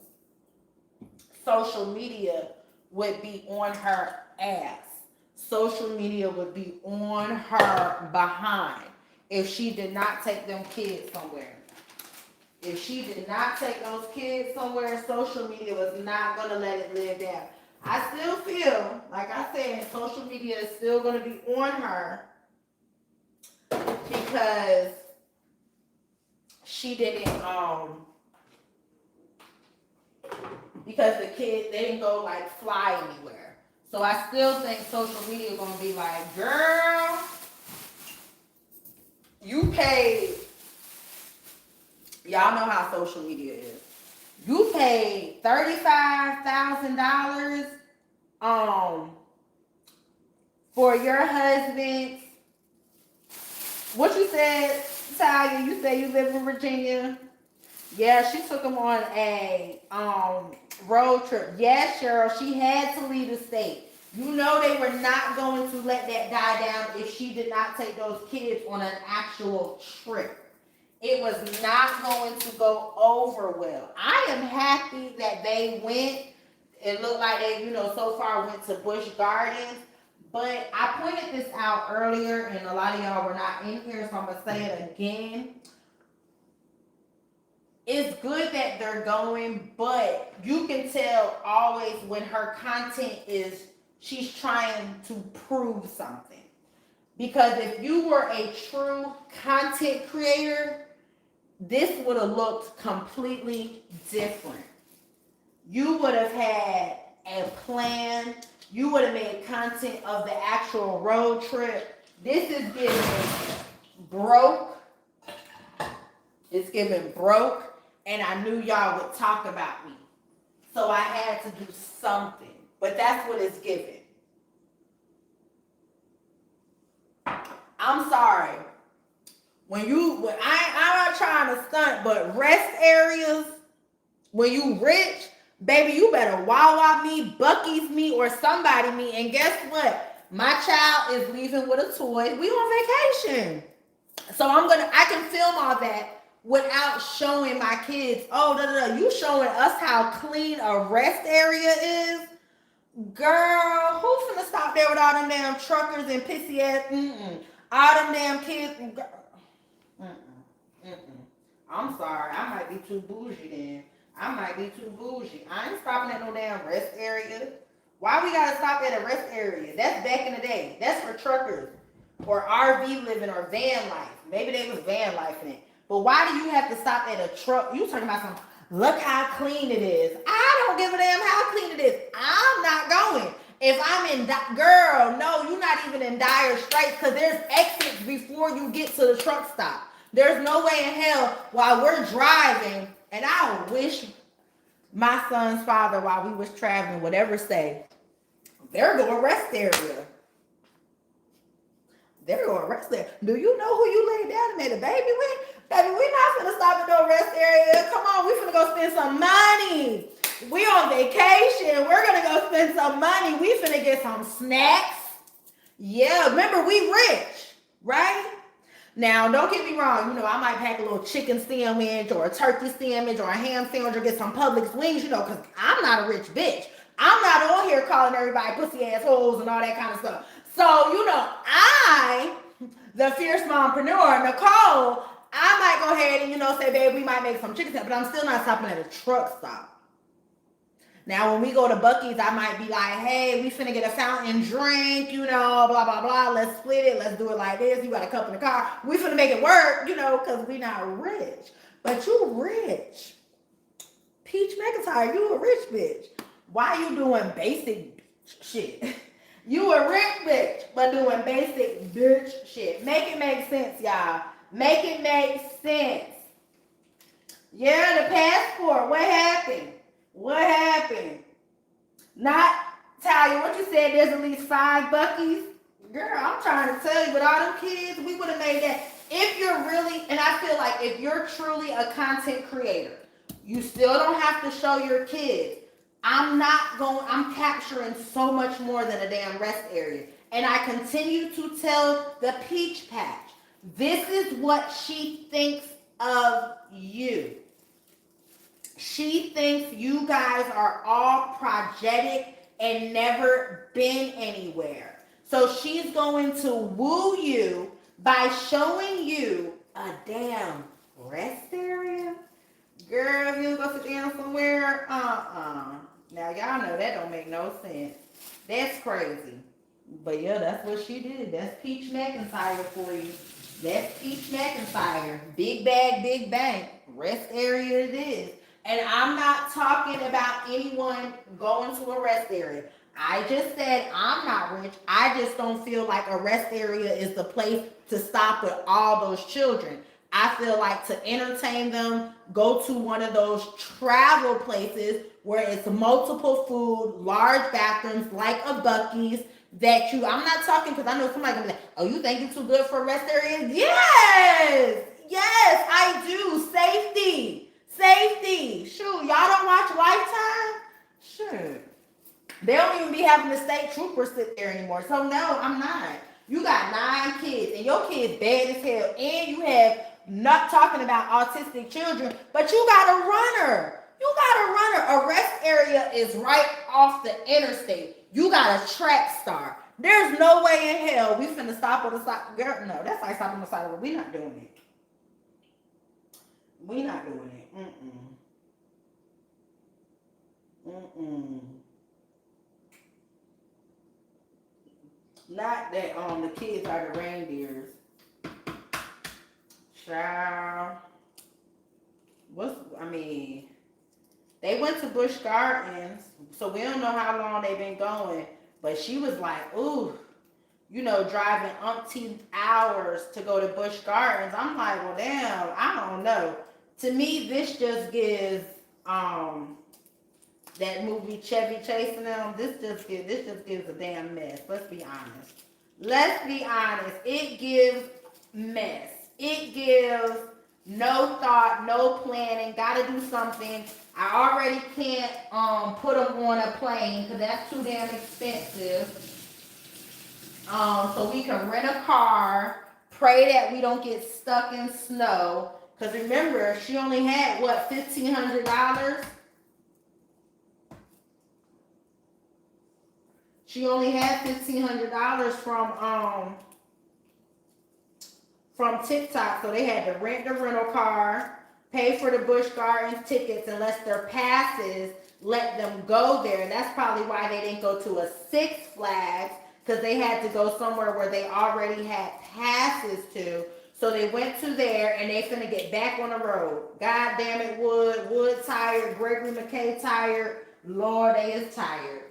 social media would be on her ass. Social media would be on her behind if she did not take them kids somewhere. If she did not take those kids somewhere, social media was not going to let it live down. I still feel, like I said, social media is still going to be on her because she didn't, because the kids, they didn't go like fly anywhere. So I still think social media is going to be like, girl, you paid, y'all know how social media is. You paid $35,000 for your husband. What you said, Talia? You said you live in Virginia. Yeah, she took him on a road trip. Yes, Cheryl, she had to leave the state. You know they were not going to let that die down if she did not take those kids on an actual trip. It was not going to go over well. I am happy that they went. It looked like they, so far went to Busch Gardens. But I pointed this out earlier, and a lot of y'all were not in here, so I'm going to say it again. It's good that they're going, but you can tell always when her content is, she's trying to prove something. Because if you were a true content creator, this would have looked completely different. You would have had a plan. You would have made content of the actual road trip. This is giving broke. It's giving broke. And I knew y'all would talk about me. So I had to do something. But that's what it's giving. I'm sorry. I'm not trying to stunt, but rest areas, when you rich, baby, you better Wawa me, Buc-ee's me, or somebody me. And guess what? My child is leaving with a toy. We on vacation. So I can film all that without showing my kids, oh, you showing us how clean a rest area is? Girl, who's gonna stop there with all them damn truckers and pissy ass? All them damn kids. I'm sorry, I might be too bougie then. I might be too bougie. I ain't stopping at no damn rest area. Why we gotta stop at a rest area? That's back in the day. That's for truckers or RV living or van life. Maybe they was van life in it. But why do you have to stop at a truck? You talking about something, look how clean it is. I don't give a damn how clean it is. I'm not going. If I'm in, girl, no, you're not even in dire straits because there's exits before you get to the truck stop. There's no way in hell while we're driving, and I wish my son's father, while we was traveling, would ever say, they're going rest area. They're going rest there. Do you know who you laid down and made a baby with? Baby, we not finna stop at no rest area. Come on, we finna go spend some money. We on vacation. We're gonna go spend some money. We finna get some snacks. Yeah, remember we rich, right? Now, don't get me wrong. You know, I might pack a little chicken sandwich or a turkey sandwich or a ham sandwich or get some Publix wings, you know, because I'm not a rich bitch. I'm not on here calling everybody pussy assholes and all that kind of stuff. So, you know, I, the fierce mompreneur, Nicole, I might go ahead and, you know, say, babe, we might make some chicken sandwich, but I'm still not stopping at a truck stop. Now, when we go to Buc-ee's, I might be like, hey, we finna get a fountain drink, you know, blah, blah, blah. Let's split it. Let's do it like this. You got a cup in the car. We finna make it work, you know, because we not rich. But you rich. Peach McIntyre, you a rich bitch. Why you doing basic shit? You a rich bitch, but doing basic bitch shit. Make it make sense, y'all. Make it make sense. Yeah, the passport. What happened? What happened? Not, Talia, what you said, there's at least 5 Buc-ee's? Girl, I'm trying to tell you, with all them kids, we would have made that. If you're really, and I feel like if you're truly a content creator, you still don't have to show your kids. I'm capturing so much more than a damn rest area. And I continue to tell the Peach Patch, this is what she thinks of you. She thinks you guys are all progetic and never been anywhere. So she's going to woo you by showing you a damn rest area. Girl, if you go sit down somewhere, Now, y'all know that don't make no sense. That's crazy. But yeah, that's what she did. That's Peach McIntyre for you. That's Peach McIntyre. Big bag, big bank. Rest area it is. And I'm not talking about anyone going to a rest area. I just said I'm not rich. I just don't feel like a rest area is the place to stop with all those children. I feel like to entertain them, go to one of those travel places where it's multiple food, large bathrooms, like a Buc-ee's, I'm not talking, because I know somebody gonna be like, oh, you think it's too good for a rest area? Yes, I do. Safety. Shoot, y'all don't watch Lifetime? Sure. They don't even be having the state troopers sit there anymore. So no, I'm not. You got 9 kids, and your kids bad as hell, and you have, not talking about autistic children, but you got a runner. A rest area is right off the interstate. You got a track star. There's no way in hell we finna stop on the side. Girl, no, that's like stopping on the side of the road. We not doing it. Not that the kids are the reindeers. Child. They went to Busch Gardens, so we don't know how long they've been going, but she was like, ooh, driving umpteen hours to go to Busch Gardens. I'm like, well, damn, I don't know. To me, this just gives that movie Chevy Chasing them. This just gives a damn mess. Let's be honest. let's be honest, it gives mess. It gives no thought, no planning, gotta do something. I already can't put them on a plane because that's too damn expensive. So we can rent a car, pray that we don't get stuck in snow. Because remember, she only had, what, $1,500? She only had $1,500 from TikTok. So they had to rent the rental car, pay for the Busch Gardens tickets, unless their passes let them go there. And that's probably why they didn't go to a Six Flags, because they had to go somewhere where they already had passes to. So they went to there, and they finna get back on the road. God damn it, Wood tired, Gregory McKay tired. Lord, they is tired.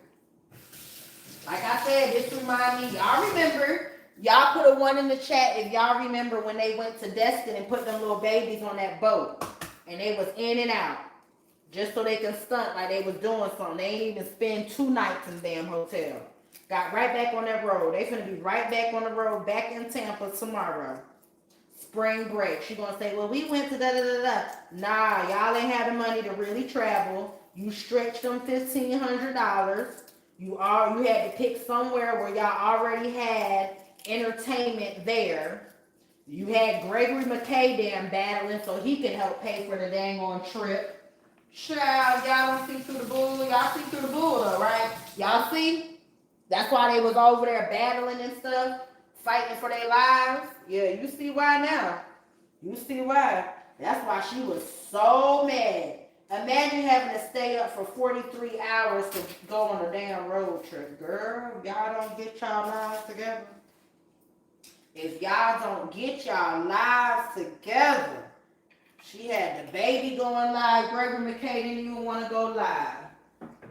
Like I said, this remind me, y'all remember, y'all put a 1 in the chat if y'all remember when they went to Destin and put them little babies on that boat. And they was in and out. Just so they can stunt like they was doing something. They ain't even spend 2 nights in the damn hotel. Got right back on that road. They finna be right back on the road, back in Tampa tomorrow. Spring break. She gonna say, well, we went to da-da-da-da. Nah, y'all ain't had the money to really travel. You stretched them $1,500. You had to pick somewhere where y'all already had entertainment there. You had Gregory McKay damn battling so he could help pay for the dang on trip. Child, y'all don't see through the bull. Y'all see through the bull though, right? Y'all see? That's why they was over there battling and stuff, fighting for their lives. Yeah, you see why now. You see why. That's why she was so mad. Imagine having to stay up for 43 hours to go on a damn road trip. Girl, y'all don't get y'all lives together. If y'all don't get y'all lives together. She had the baby going live. Gregory McKay didn't even want to go live.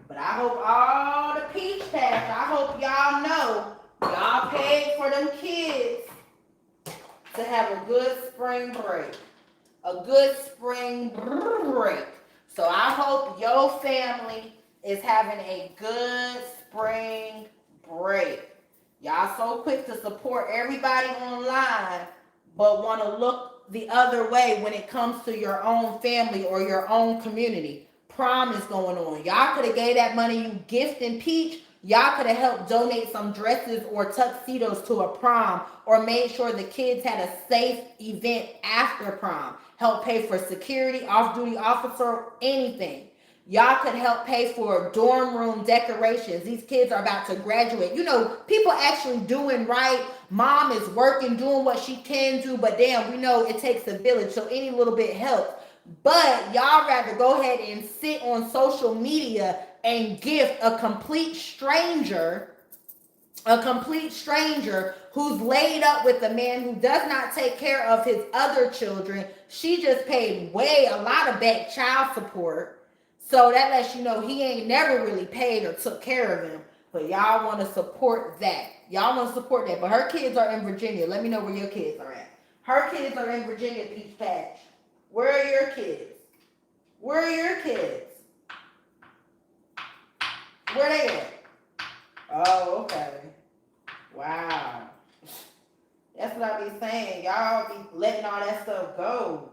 But I hope all the peach pads, I hope y'all know y'all paid for them kids to have a good spring break. A good spring break. So I hope your family is having a good spring break. Y'all so quick to support everybody online, but want to look the other way when it comes to your own family or your own community. Prom is going on. Y'all could have gave that money you gift and peach. Y'all could have helped donate some dresses or tuxedos to a prom, or made sure the kids had a safe event after prom. Help pay for security, off-duty officer, anything. Y'all could help pay for dorm room decorations. These kids are about to graduate. You know, people actually doing right. Mom is working, doing what she can do, but damn, we know it takes a village, so any little bit helps. But y'all rather go ahead and sit on social media and gift a complete stranger who's laid up with a man who does not take care of his other children. She just paid a lot of back child support. So that lets you know he ain't never really paid or took care of him. But y'all want to support that. Y'all want to support that. But her kids are in Virginia. Let me know where your kids are at. Her kids are in Virginia, Peach Patch. Where are your kids? Where are your kids? Where they at? Oh, okay. Wow. That's what I be saying. Y'all be letting all that stuff go.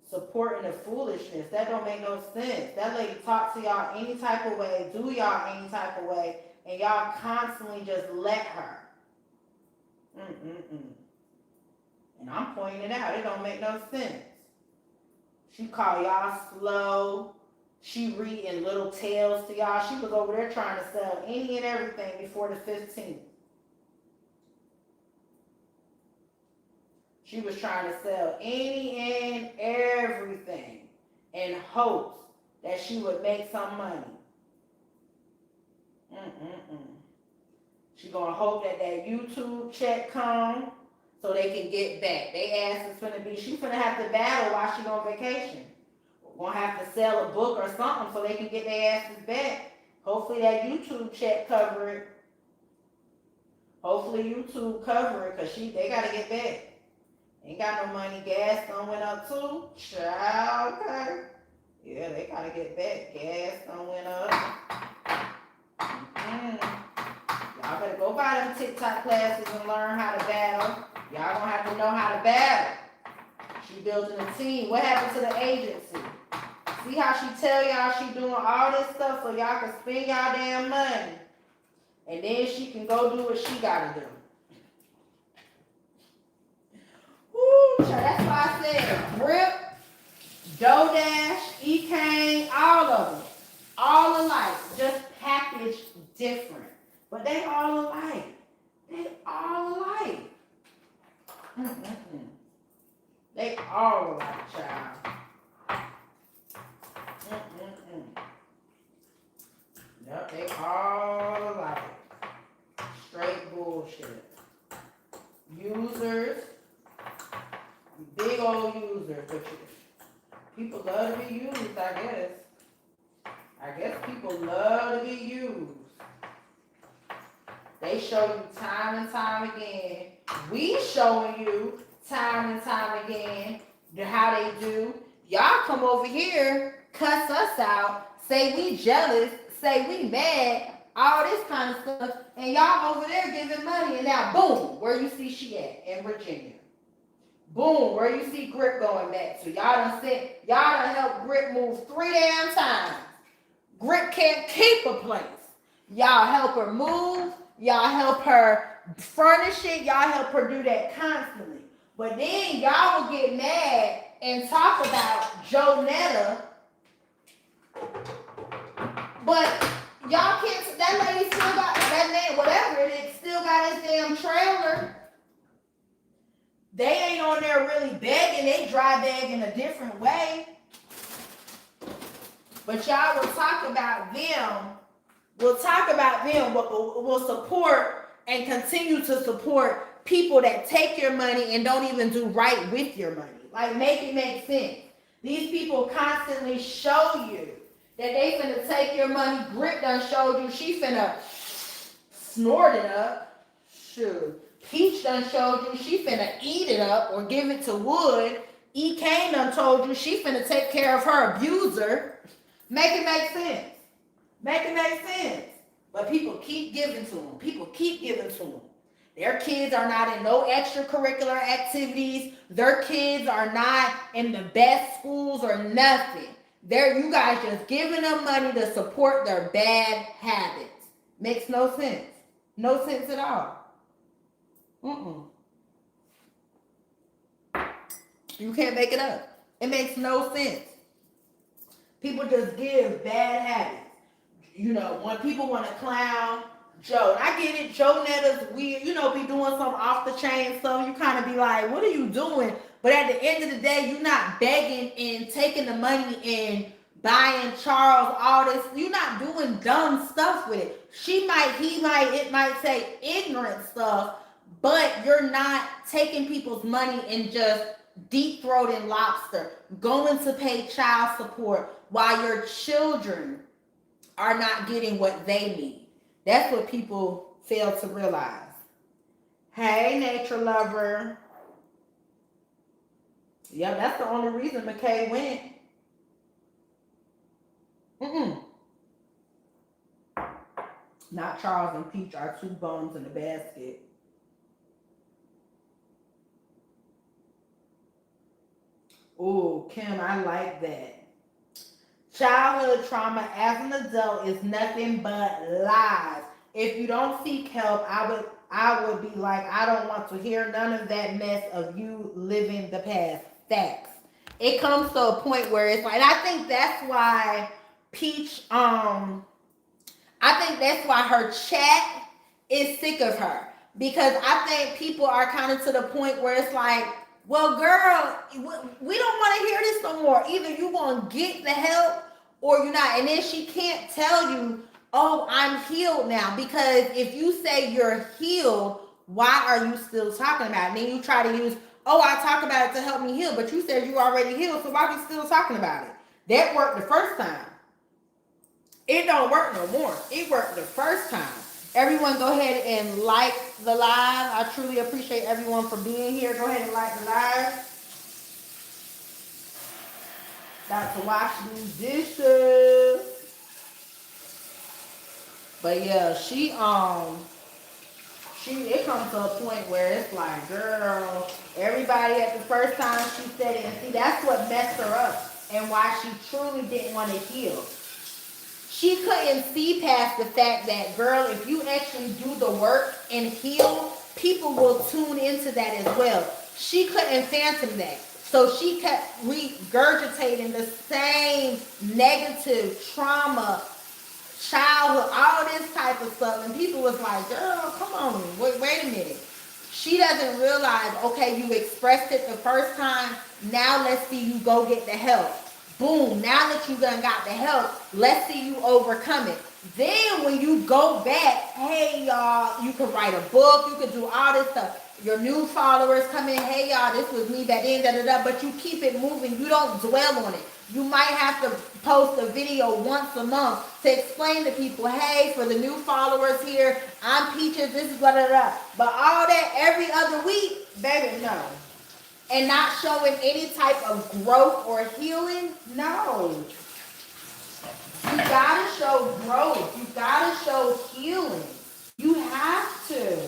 Supporting the foolishness. That don't make no sense. That lady talk to y'all any type of way, do y'all any type of way, and y'all constantly just let her. And I'm pointing it out. It don't make no sense. She call y'all slow. She reading little tales to y'all. She was over there trying to sell any and everything before the 15th. She was trying to sell any and everything in hopes that she would make some money. She gonna hope that YouTube check come so they can get back. They ass is finna be, she finna have to battle while she on vacation. We're gonna have to sell a book or something so they can get their asses back. Hopefully that YouTube check cover it. Hopefully YouTube cover it, because they gotta get back. Ain't got no money. Gas done went up too. Child, okay. Yeah, they gotta get back. Gas done went up. Y'all better go Go buy them TikTok classes and learn how to battle. Y'all gonna have to know how to battle. She building a team. What happened to the agency? See how she tell y'all she doing all this stuff so y'all can spend y'all damn money. And then she can go do what she gotta do. Woo, that's why I said Grip, DoorDash, E-Cane, all of them. All alike. Just packaged different. But they all alike. They all alike. They all alike, child. Yep, they all alike. Straight bullshit. Users. Big old users. But people love to be used, I guess. I guess people love to be used. They show you time and time again. We showing you time and time again how they do. Y'all come over here, cuss us out, say we jealous, say we mad, all this kind of stuff, and y'all over there giving money, and now boom, where you see she at in Virginia. Boom, where you see Grip going back to. Y'all done helped Grip move 3 damn times. Grip can't keep a place. Y'all help her move. Y'all help her furnish it. Y'all help her do that constantly. But then y'all will get mad and talk about Jonetta. But y'all can't, that lady still got, that man, whatever it is, still got his damn trailer. They ain't on there really begging. They dry beg in a different way. But y'all will talk about them. We'll talk about them, but we'll support and continue to support people that take your money and don't even do right with your money. Like, make it make sense. These people constantly show you that they finna take your money. Grit done showed you she finna snort it up. Shoot. Peach done showed you she finna eat it up or give it to Wood. E-Kane done told you she finna take care of her abuser. Make it make sense. Make it make sense. But people keep giving to them. People keep giving to them. Their kids are not in no extracurricular activities. Their kids are not in the best schools or nothing. You guys just giving them money to support their bad habits. Makes no sense. No sense at all. You can't make it up. It makes no sense. People just give bad habits. You know, when people want to clown Joe, I get it, Joe Netta's weird, be doing some off the chain stuff. You kind of be like, what are you doing? But at the end of the day, you're not begging and taking the money and buying Charles all this. You're not doing dumb stuff with it. It might say ignorant stuff, but you're not taking people's money and just deep-throating lobster, going to pay child support while your children are not getting what they need. That's what people fail to realize. Hey, nature lover. Yeah, that's the only reason McKay went. Not Charles and Peach are two bones in the basket. Oh, Kim, I like that. Childhood trauma as an adult is nothing but lies. If you don't seek help, I would be like, I don't want to hear none of that mess of you living the past. Facts. It comes to a point where it's like, and I think that's why Peach, I think that's why her chat is sick of her. Because I think people are kind of to the point where it's like, well, girl, we don't want to hear this no more. Either you going to get the help or you're not. And then she can't tell you, oh, I'm healed now. Because if you say you're healed, why are you still talking about it? And then you try to use, oh, I talk about it to help me heal. But you said you already healed, so why are you still talking about it? That worked the first time. It don't work no more. It worked the first time. Everyone go ahead and like the live. I truly appreciate everyone for being here. Go ahead and like the live. Got to wash these dishes. But yeah, she it comes to a point where it's like, girl, everybody at the first time she said it, and see, that's what messed her up and why she truly didn't want to heal. She couldn't see past the fact that, girl, if you actually do the work and heal, people will tune into that as well. She couldn't phantom that. So she kept regurgitating the same negative trauma, childhood, all this type of stuff. And people was like, girl, come on, wait a minute. She doesn't realize, okay, you expressed it the first time. Now let's see you go get the help. Boom, now that you done got the help, let's see you overcome it. Then when you go back, hey y'all, you can write a book, you can do all this stuff. Your new followers come in, hey y'all, this was me back then, but you keep it moving. You don't dwell on it. You might have to post a video once a month to explain to people, hey, for the new followers here, I'm Peaches, this is blah. But all that every other week, baby, no. And not showing any type of growth or healing, no. You gotta show growth. You gotta show healing. You have to.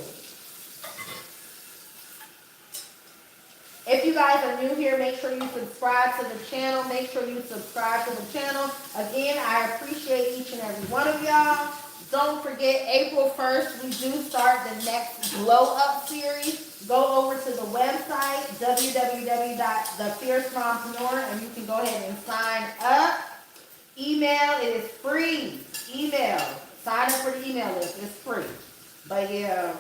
If you guys are new here, make sure you subscribe to the channel. Make sure you subscribe to the channel. Again, I appreciate each and every one of y'all. Don't forget, April 1st, we do start the next Glow Up series. Go over to the website, www.IamFierce Mompreneur, and you can go ahead and sign up. Email, it is free. Email. Sign up for the email list. It's free. But yeah.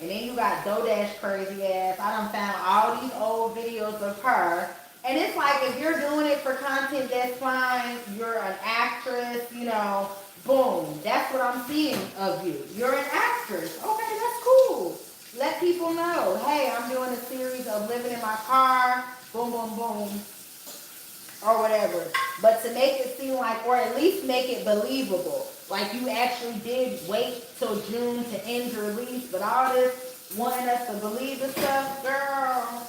And then you got DoDash crazy ass. I done found all these old videos of her. And it's like, if you're doing it for content, that's fine. You're an actress, you know. Boom. That's what I'm seeing of you. You're an actress. Okay, that's cool. Let people know, hey, I'm doing a series of living in my car. Boom, boom, boom. Or whatever. But to make it seem like, or at least make it believable. Like you actually did wait till June to end your release, but all this wanting us to believe the stuff, girl.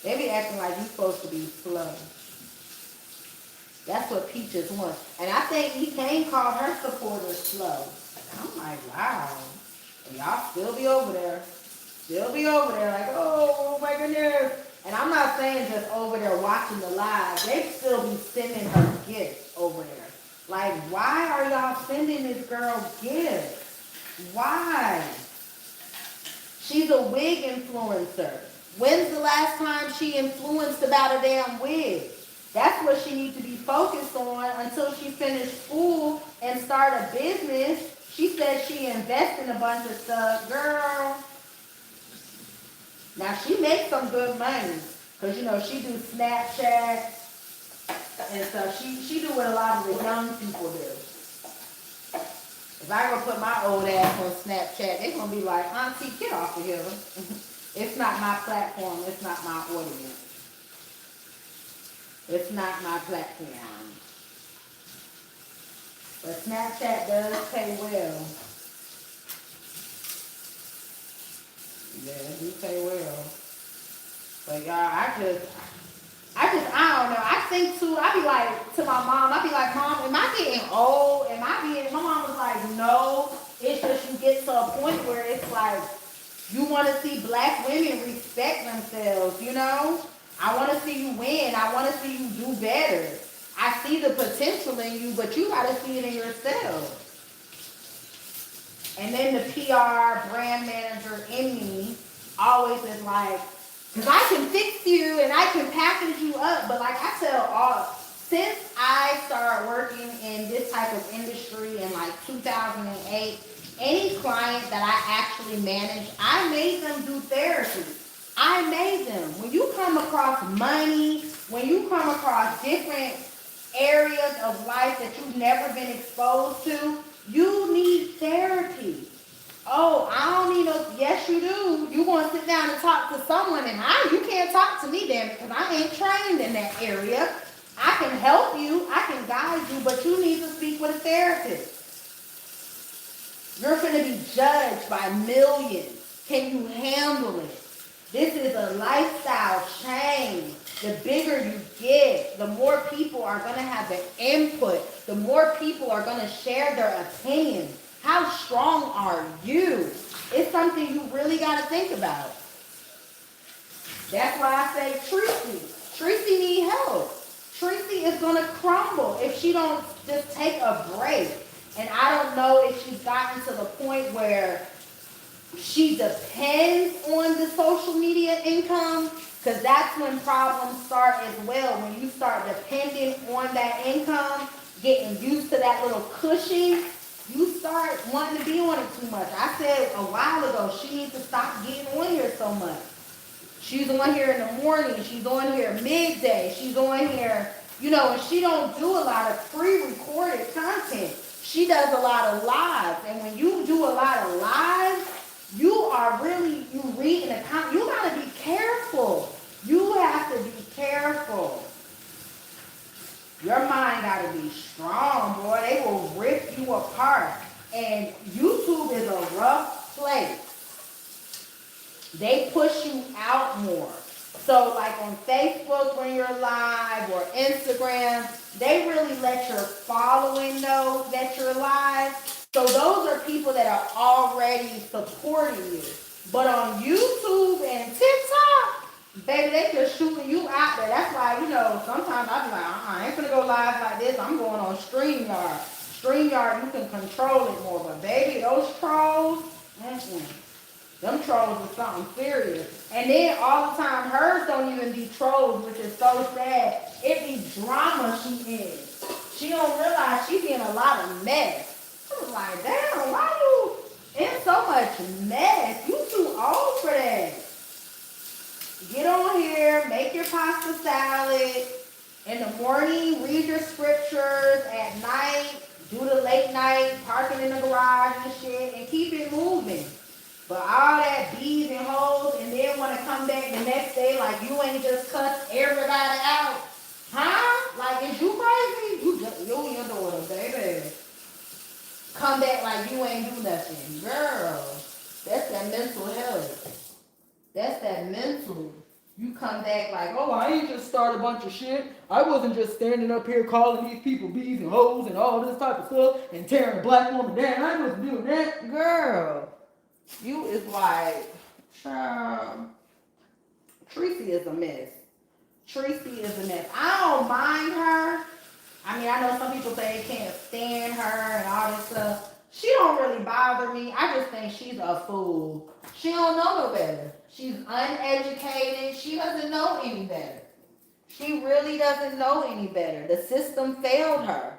They be acting like you supposed to be slow. That's what Peaches wants. And I think Kane called her supporters slow. I'm like, wow. And y'all still be over there. Still be over there like, oh my goodness. And I'm not saying just over there watching the live. They still be sending her gifts over there. Like, why are y'all sending this girl gifts? Why? She's a wig influencer. When's the last time she influenced about a damn wig? That's what she needs to be focused on until she finished school and start a business. She said she invests in a bunch of stuff. Girl. Now, she makes some good money. Because, you know, she do Snapchat. And so she do what a lot of the young people do. If I go put my old ass on Snapchat, they're going to be like, Auntie, get off of here. It's not my platform. It's not my audience. It's not my platform. But Snapchat does pay well. Yeah, it do pay well. But y'all, I don't know. I think too, I be like, to my mom, I be like, Mom, am I getting old? My mom was like, no. It's just you get to a point where it's like, you want to see black women respect themselves, you know? I want to see you win. I want to see you do better. I see the potential in you, but you got to see it in yourself. And then the PR brand manager in me always is like, because I can fix you and I can package you up. But like I tell since I started working in this type of industry in like 2008, any client that I actually managed, I made them do therapy. I made them. When you come across money, when you come across different areas of life that you've never been exposed to, you need therapy. Oh, I don't need no, yes you do. You want to sit down and talk to someone and you can't talk to me then because I ain't trained in that area. I can help you, I can guide you, but you need to speak with a therapist. You're going to be judged by millions. Can you handle it? This is a lifestyle change. The bigger you get, the more people are going to have an input. The more people are going to share their opinions. How strong are you? It's something you really got to think about. That's why I say Treasie need help. Treasie is going to crumble if she don't just take a break. And I don't know if she's gotten to the point where she depends on the social media income, because that's when problems start as well. When you start depending on that income, getting used to that little cushion, you start wanting to be on it too much. I said a while ago, she needs to stop getting on here so much. She's on here in the morning. She's on here midday. She's on here, and she don't do a lot of pre-recorded content. She does a lot of lives. And when you do a lot of lives, you reading the comment. You got to be careful. You have to be careful. Your mind got to be strong, boy. They will rip you apart. And YouTube is a rough place. They push you out more. So like on Facebook when you're live or Instagram, they really let your following know that you're live. So those are people that are already supporting you. But on YouTube and TikTok, baby, they just shooting you out there. That's why, sometimes I be like, I ain't gonna go live like this. I'm going on StreamYard. StreamYard, you can control it more. But baby, those trolls, them trolls are something serious. And then all the time, hers don't even be trolls, which is so sad. It be drama she in. She don't realize she be in a lot of mess. I was like, damn, why you in so much mess? You too old for that. Get on here, make your pasta salad. In the morning, read your scriptures. At night, do the late night, parking in the garage and shit, and keep it moving. But all that bees and hoes, and then want to come back the next day like you ain't just cussed everybody out. Huh? Like, is you crazy? You and your daughter, baby. Come back like you ain't do nothing. Girl, that's that mental health. That's that mental. You come back like, oh, I ain't just start a bunch of shit. I wasn't just standing up here calling these people bees and hoes and all this type of stuff and tearing a black woman down. I wasn't doing that. Girl. You is like, Treasie is a mess. Treasie is a mess. I don't mind her. I mean, I know some people say they can't stand her and all this stuff. She don't really bother me. I just think she's a fool. She don't know no better. She's uneducated. She doesn't know any better. She really doesn't know any better. The system failed her.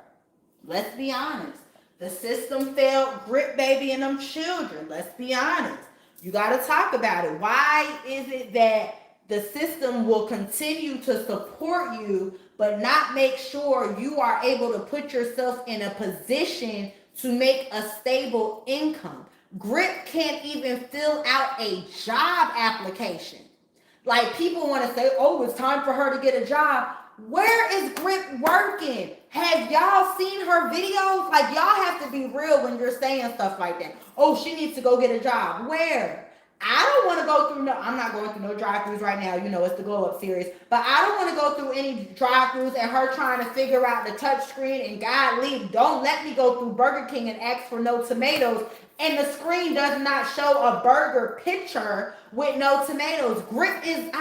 Let's be honest. The system failed Grip Baby and them children. Let's be honest. You got to talk about it. Why is it that the system will continue to support you, but not make sure you are able to put yourself in a position to make a stable income? Grip can't even fill out a job application. Like, people want to say, oh, it's time for her to get a job. Where is Grip working? Have y'all seen her videos? Like, y'all have to be real when you're saying stuff like that. Oh, she needs to go get a job. Where? I don't want to go through I'm not going through no drive-thrus right now. It's the glow up series. But I don't want to go through any drive-thrus and her trying to figure out the touch screen, and God leave. Don't let me go through Burger King and ask for no tomatoes, and the screen does not show a burger picture with no tomatoes. Grip is,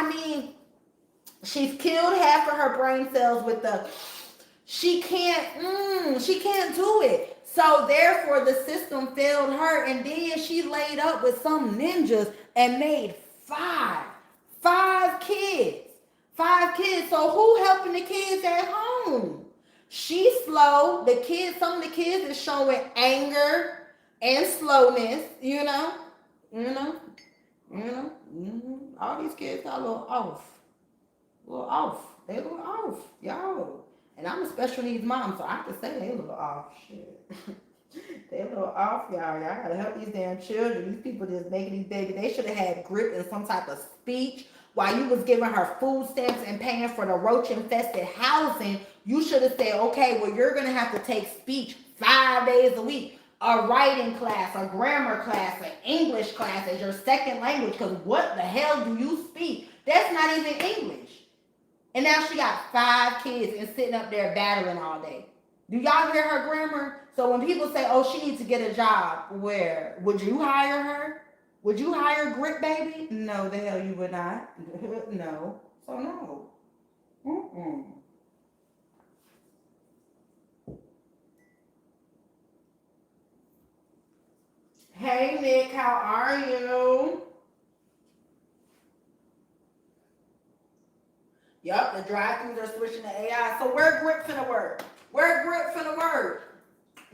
she's killed half of her brain cells with she can't do it. So therefore the system failed her, and then she laid up with some ninjas and made five kids. So who helping the kids at home? She's slow. Some of the kids is showing anger and slowness, all these kids are a little off. They a little off, y'all. And I'm a special needs mom, so I can say they a little off. Shit. They a little off, y'all. Y'all gotta help these damn children. These people just making these babies. They should have had Grip in some type of speech while you was giving her food stamps and paying for the roach-infested housing. You should have said, okay, well, you're gonna have to take speech 5 days a week. A writing class, a grammar class, an English class as your second language, because what the hell do you speak? That's not even English. And now she got 5 kids and sitting up there battling all day. Do y'all hear her grammar? So when people say, oh, she needs to get a job, where? Would you hire her? Would you hire Grit Baby? No, the hell you would not. No. So no. Mm-mm. Hey Nick, how are you? Yup, the drive-thrus are switching to AI. So where Grit finna work? Where Grit finna work?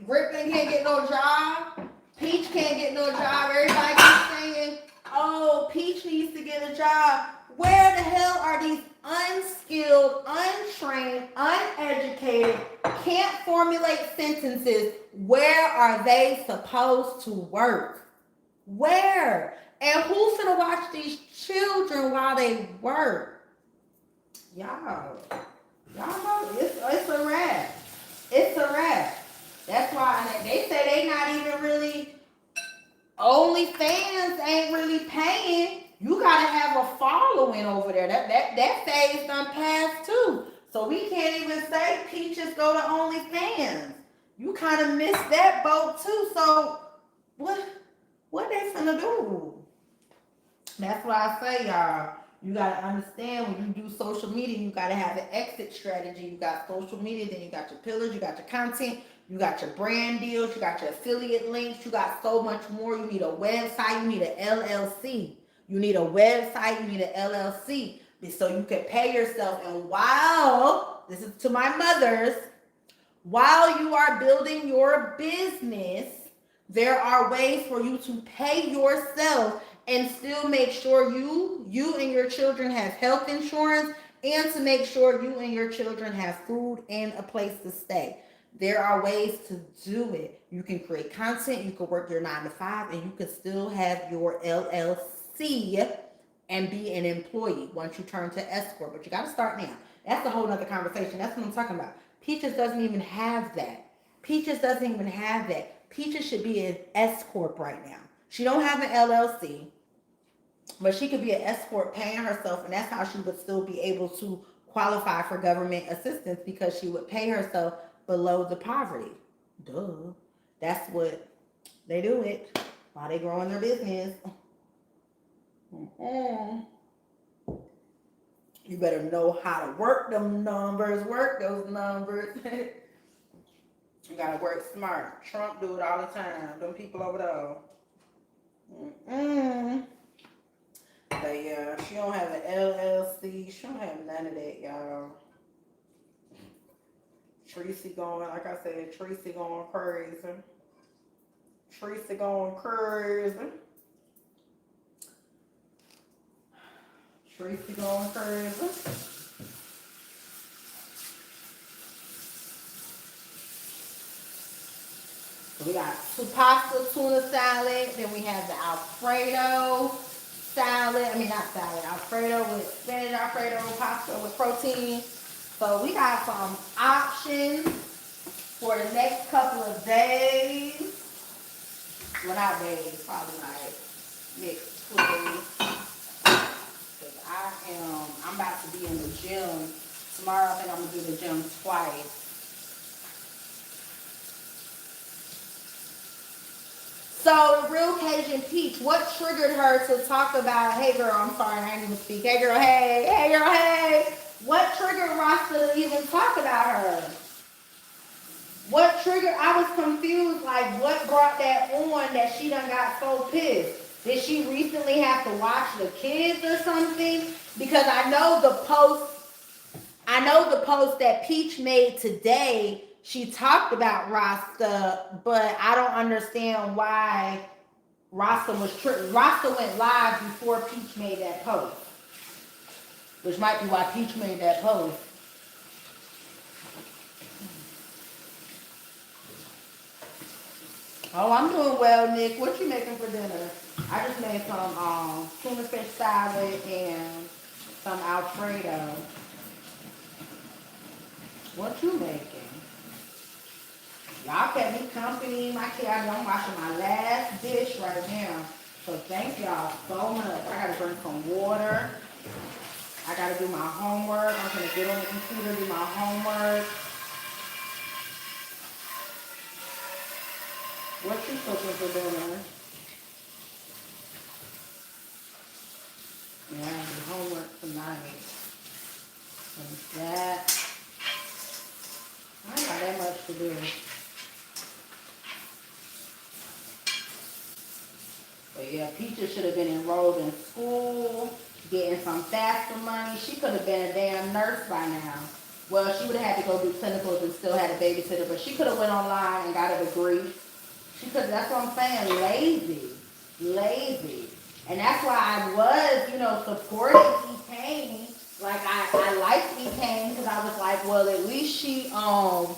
Grit can't get no job. Peach can't get no job. Everybody keeps saying, oh, Peach needs to get a job. Where the hell are these unskilled, untrained, uneducated, can't formulate sentences? Where are they supposed to work? Where? And who's gonna watch these children while they work? Y'all know it's a wrap. It's a wrap. That's why they say they not even really, OnlyFans ain't really paying. You gotta have a following over there. That phase done passed too. So we can't even say Peaches go to OnlyFans. You kind of missed that boat too. So what they finna do? That's why I say, y'all, you gotta understand when you do social media, you gotta have an exit strategy. You got social media, then you got your pillars, you got your content, you got your brand deals, you got your affiliate links, you got so much more. You need a website, you need an LLC. You need a website, you need an LLC. So you can pay yourself. And while, this is to my mothers, while you are building your business, there are ways for you to pay yourself and still make sure you and your children have health insurance, and to make sure you and your children have food and a place to stay. There are ways to do it. You can create content, you can work your 9 to 5, and you can still have your LLC and be an employee once you turn to S Corp. But you got to start now. That's a whole nother conversation. That's what I'm talking about. Peaches doesn't even have that. Peaches doesn't even have that. Peaches should be an S Corp right now. She don't have an LLC, but she could be an S Corp paying herself, and that's how she would still be able to qualify for government assistance, because she would pay herself below the poverty. Duh. That's what they do it while they growing their business. Mm-hmm. You better know how to work them numbers, work those numbers. You gotta work smart. Trump do it all the time. Them people over there. Mm-mm. But yeah, she don't have an LLC. She don't have none of that, y'all. Tracy going, like I said, Tracy going crazy. Tracy going crazy. Tracy going crazy. We got pasta, tuna salad. Then we have the Alfredo salad. I mean, not salad. Alfredo with spinach Alfredo pasta with protein. So we got some options for the next couple of days. Well, not days. Probably like next 2 days. Because I'm about to be in the gym. Tomorrow, I think I'm going to do the gym twice. So, the real Cajun Peach, what triggered her to talk about, hey girl, I'm sorry, I didn't even speak. Hey girl, hey. Hey girl, hey. What triggered Rasta to even talk about her? What triggered, I was confused, like what brought that on that she done got so pissed? Did she recently have to watch the kids or something? Because I know the post that Peach made today, she talked about Rasta, but I don't understand why Rasta was Rasta went live before Peach made that post, which might be why Peach made that post. Oh, I'm doing well, Nick. What you making for dinner? I just made some tuna fish salad and some Alfredo. What you making? Y'all kept me company. My kid, I'm washing my last dish right now. So thank y'all so much. I gotta drink some water. I gotta do my homework. I'm gonna get on the computer, do my homework. What you cooking for dinner? Yeah, the homework tonight. And that. I ain't got that much to do. But yeah, Peaches should have been enrolled in school, getting some FAFSA money. She could have been a damn nurse by now. Well, she would have had to go do clinicals and still had a babysitter, but she could have went online and got a degree. She could. That's what I'm saying. Lazy. And that's why I was, supporting E-Kane. Like I liked E-Kane because I was like, well, at least she, going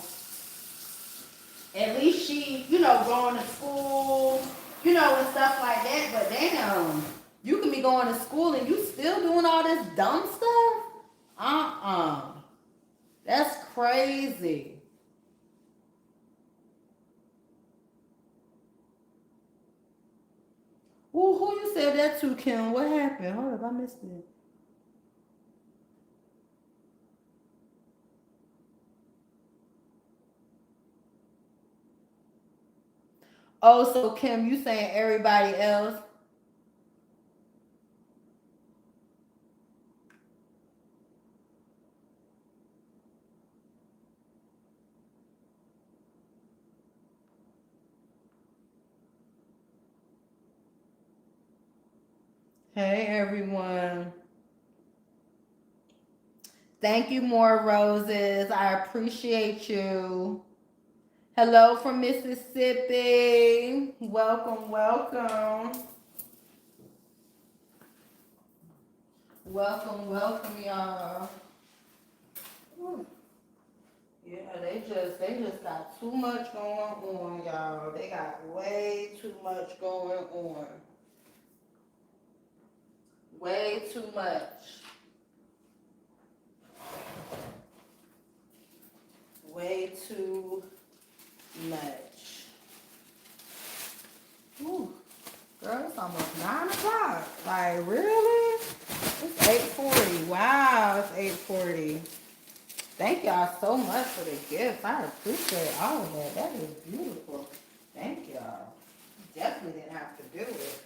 to school, and stuff like that. But damn, you can be going to school and you still doing all this dumb stuff? That's crazy. Well, who you said that to, Kim? What happened? Hold up, I missed it. Oh, so Kim, you saying everybody else? Hey, everyone. Thank you, More Roses. I appreciate you. Hello from Mississippi. Welcome. Welcome, y'all. Yeah, they just got too much going on, y'all. They got way too much going on. Way too much. Way too much. Ooh, girl, it's almost 9 o'clock. Like, really? It's 8:40. Wow, it's 8:40. Thank y'all so much for the gifts. I appreciate all of that. That is beautiful. Thank y'all. Definitely didn't have to do it.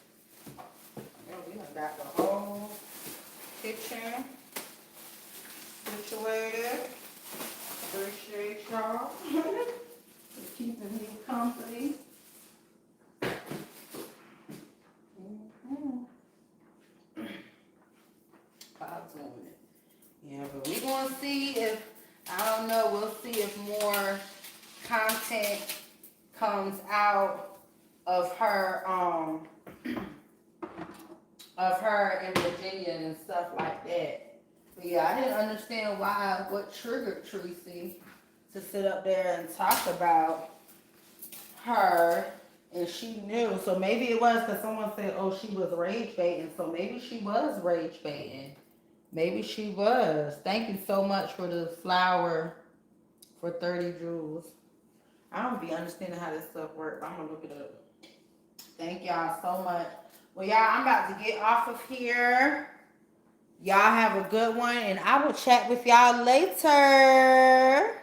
We done got the whole kitchen situated. Appreciate y'all. Keeping me company. Doing it. Yeah, but we're going to see if, I don't know, we'll see if more content comes out of her in Virginia and stuff like that. But yeah, I didn't understand what triggered Tracy to sit up there and talk about her, and she knew. So maybe it was because someone said, oh, she was rage baiting. So maybe she was rage baiting. Maybe she was. Thank you so much for the flower for 30 jewels. I don't be understanding how this stuff works. I'm going to look it up. Thank y'all so much. Well, y'all, I'm about to get off of here. Y'all have a good one, and I will chat with y'all later.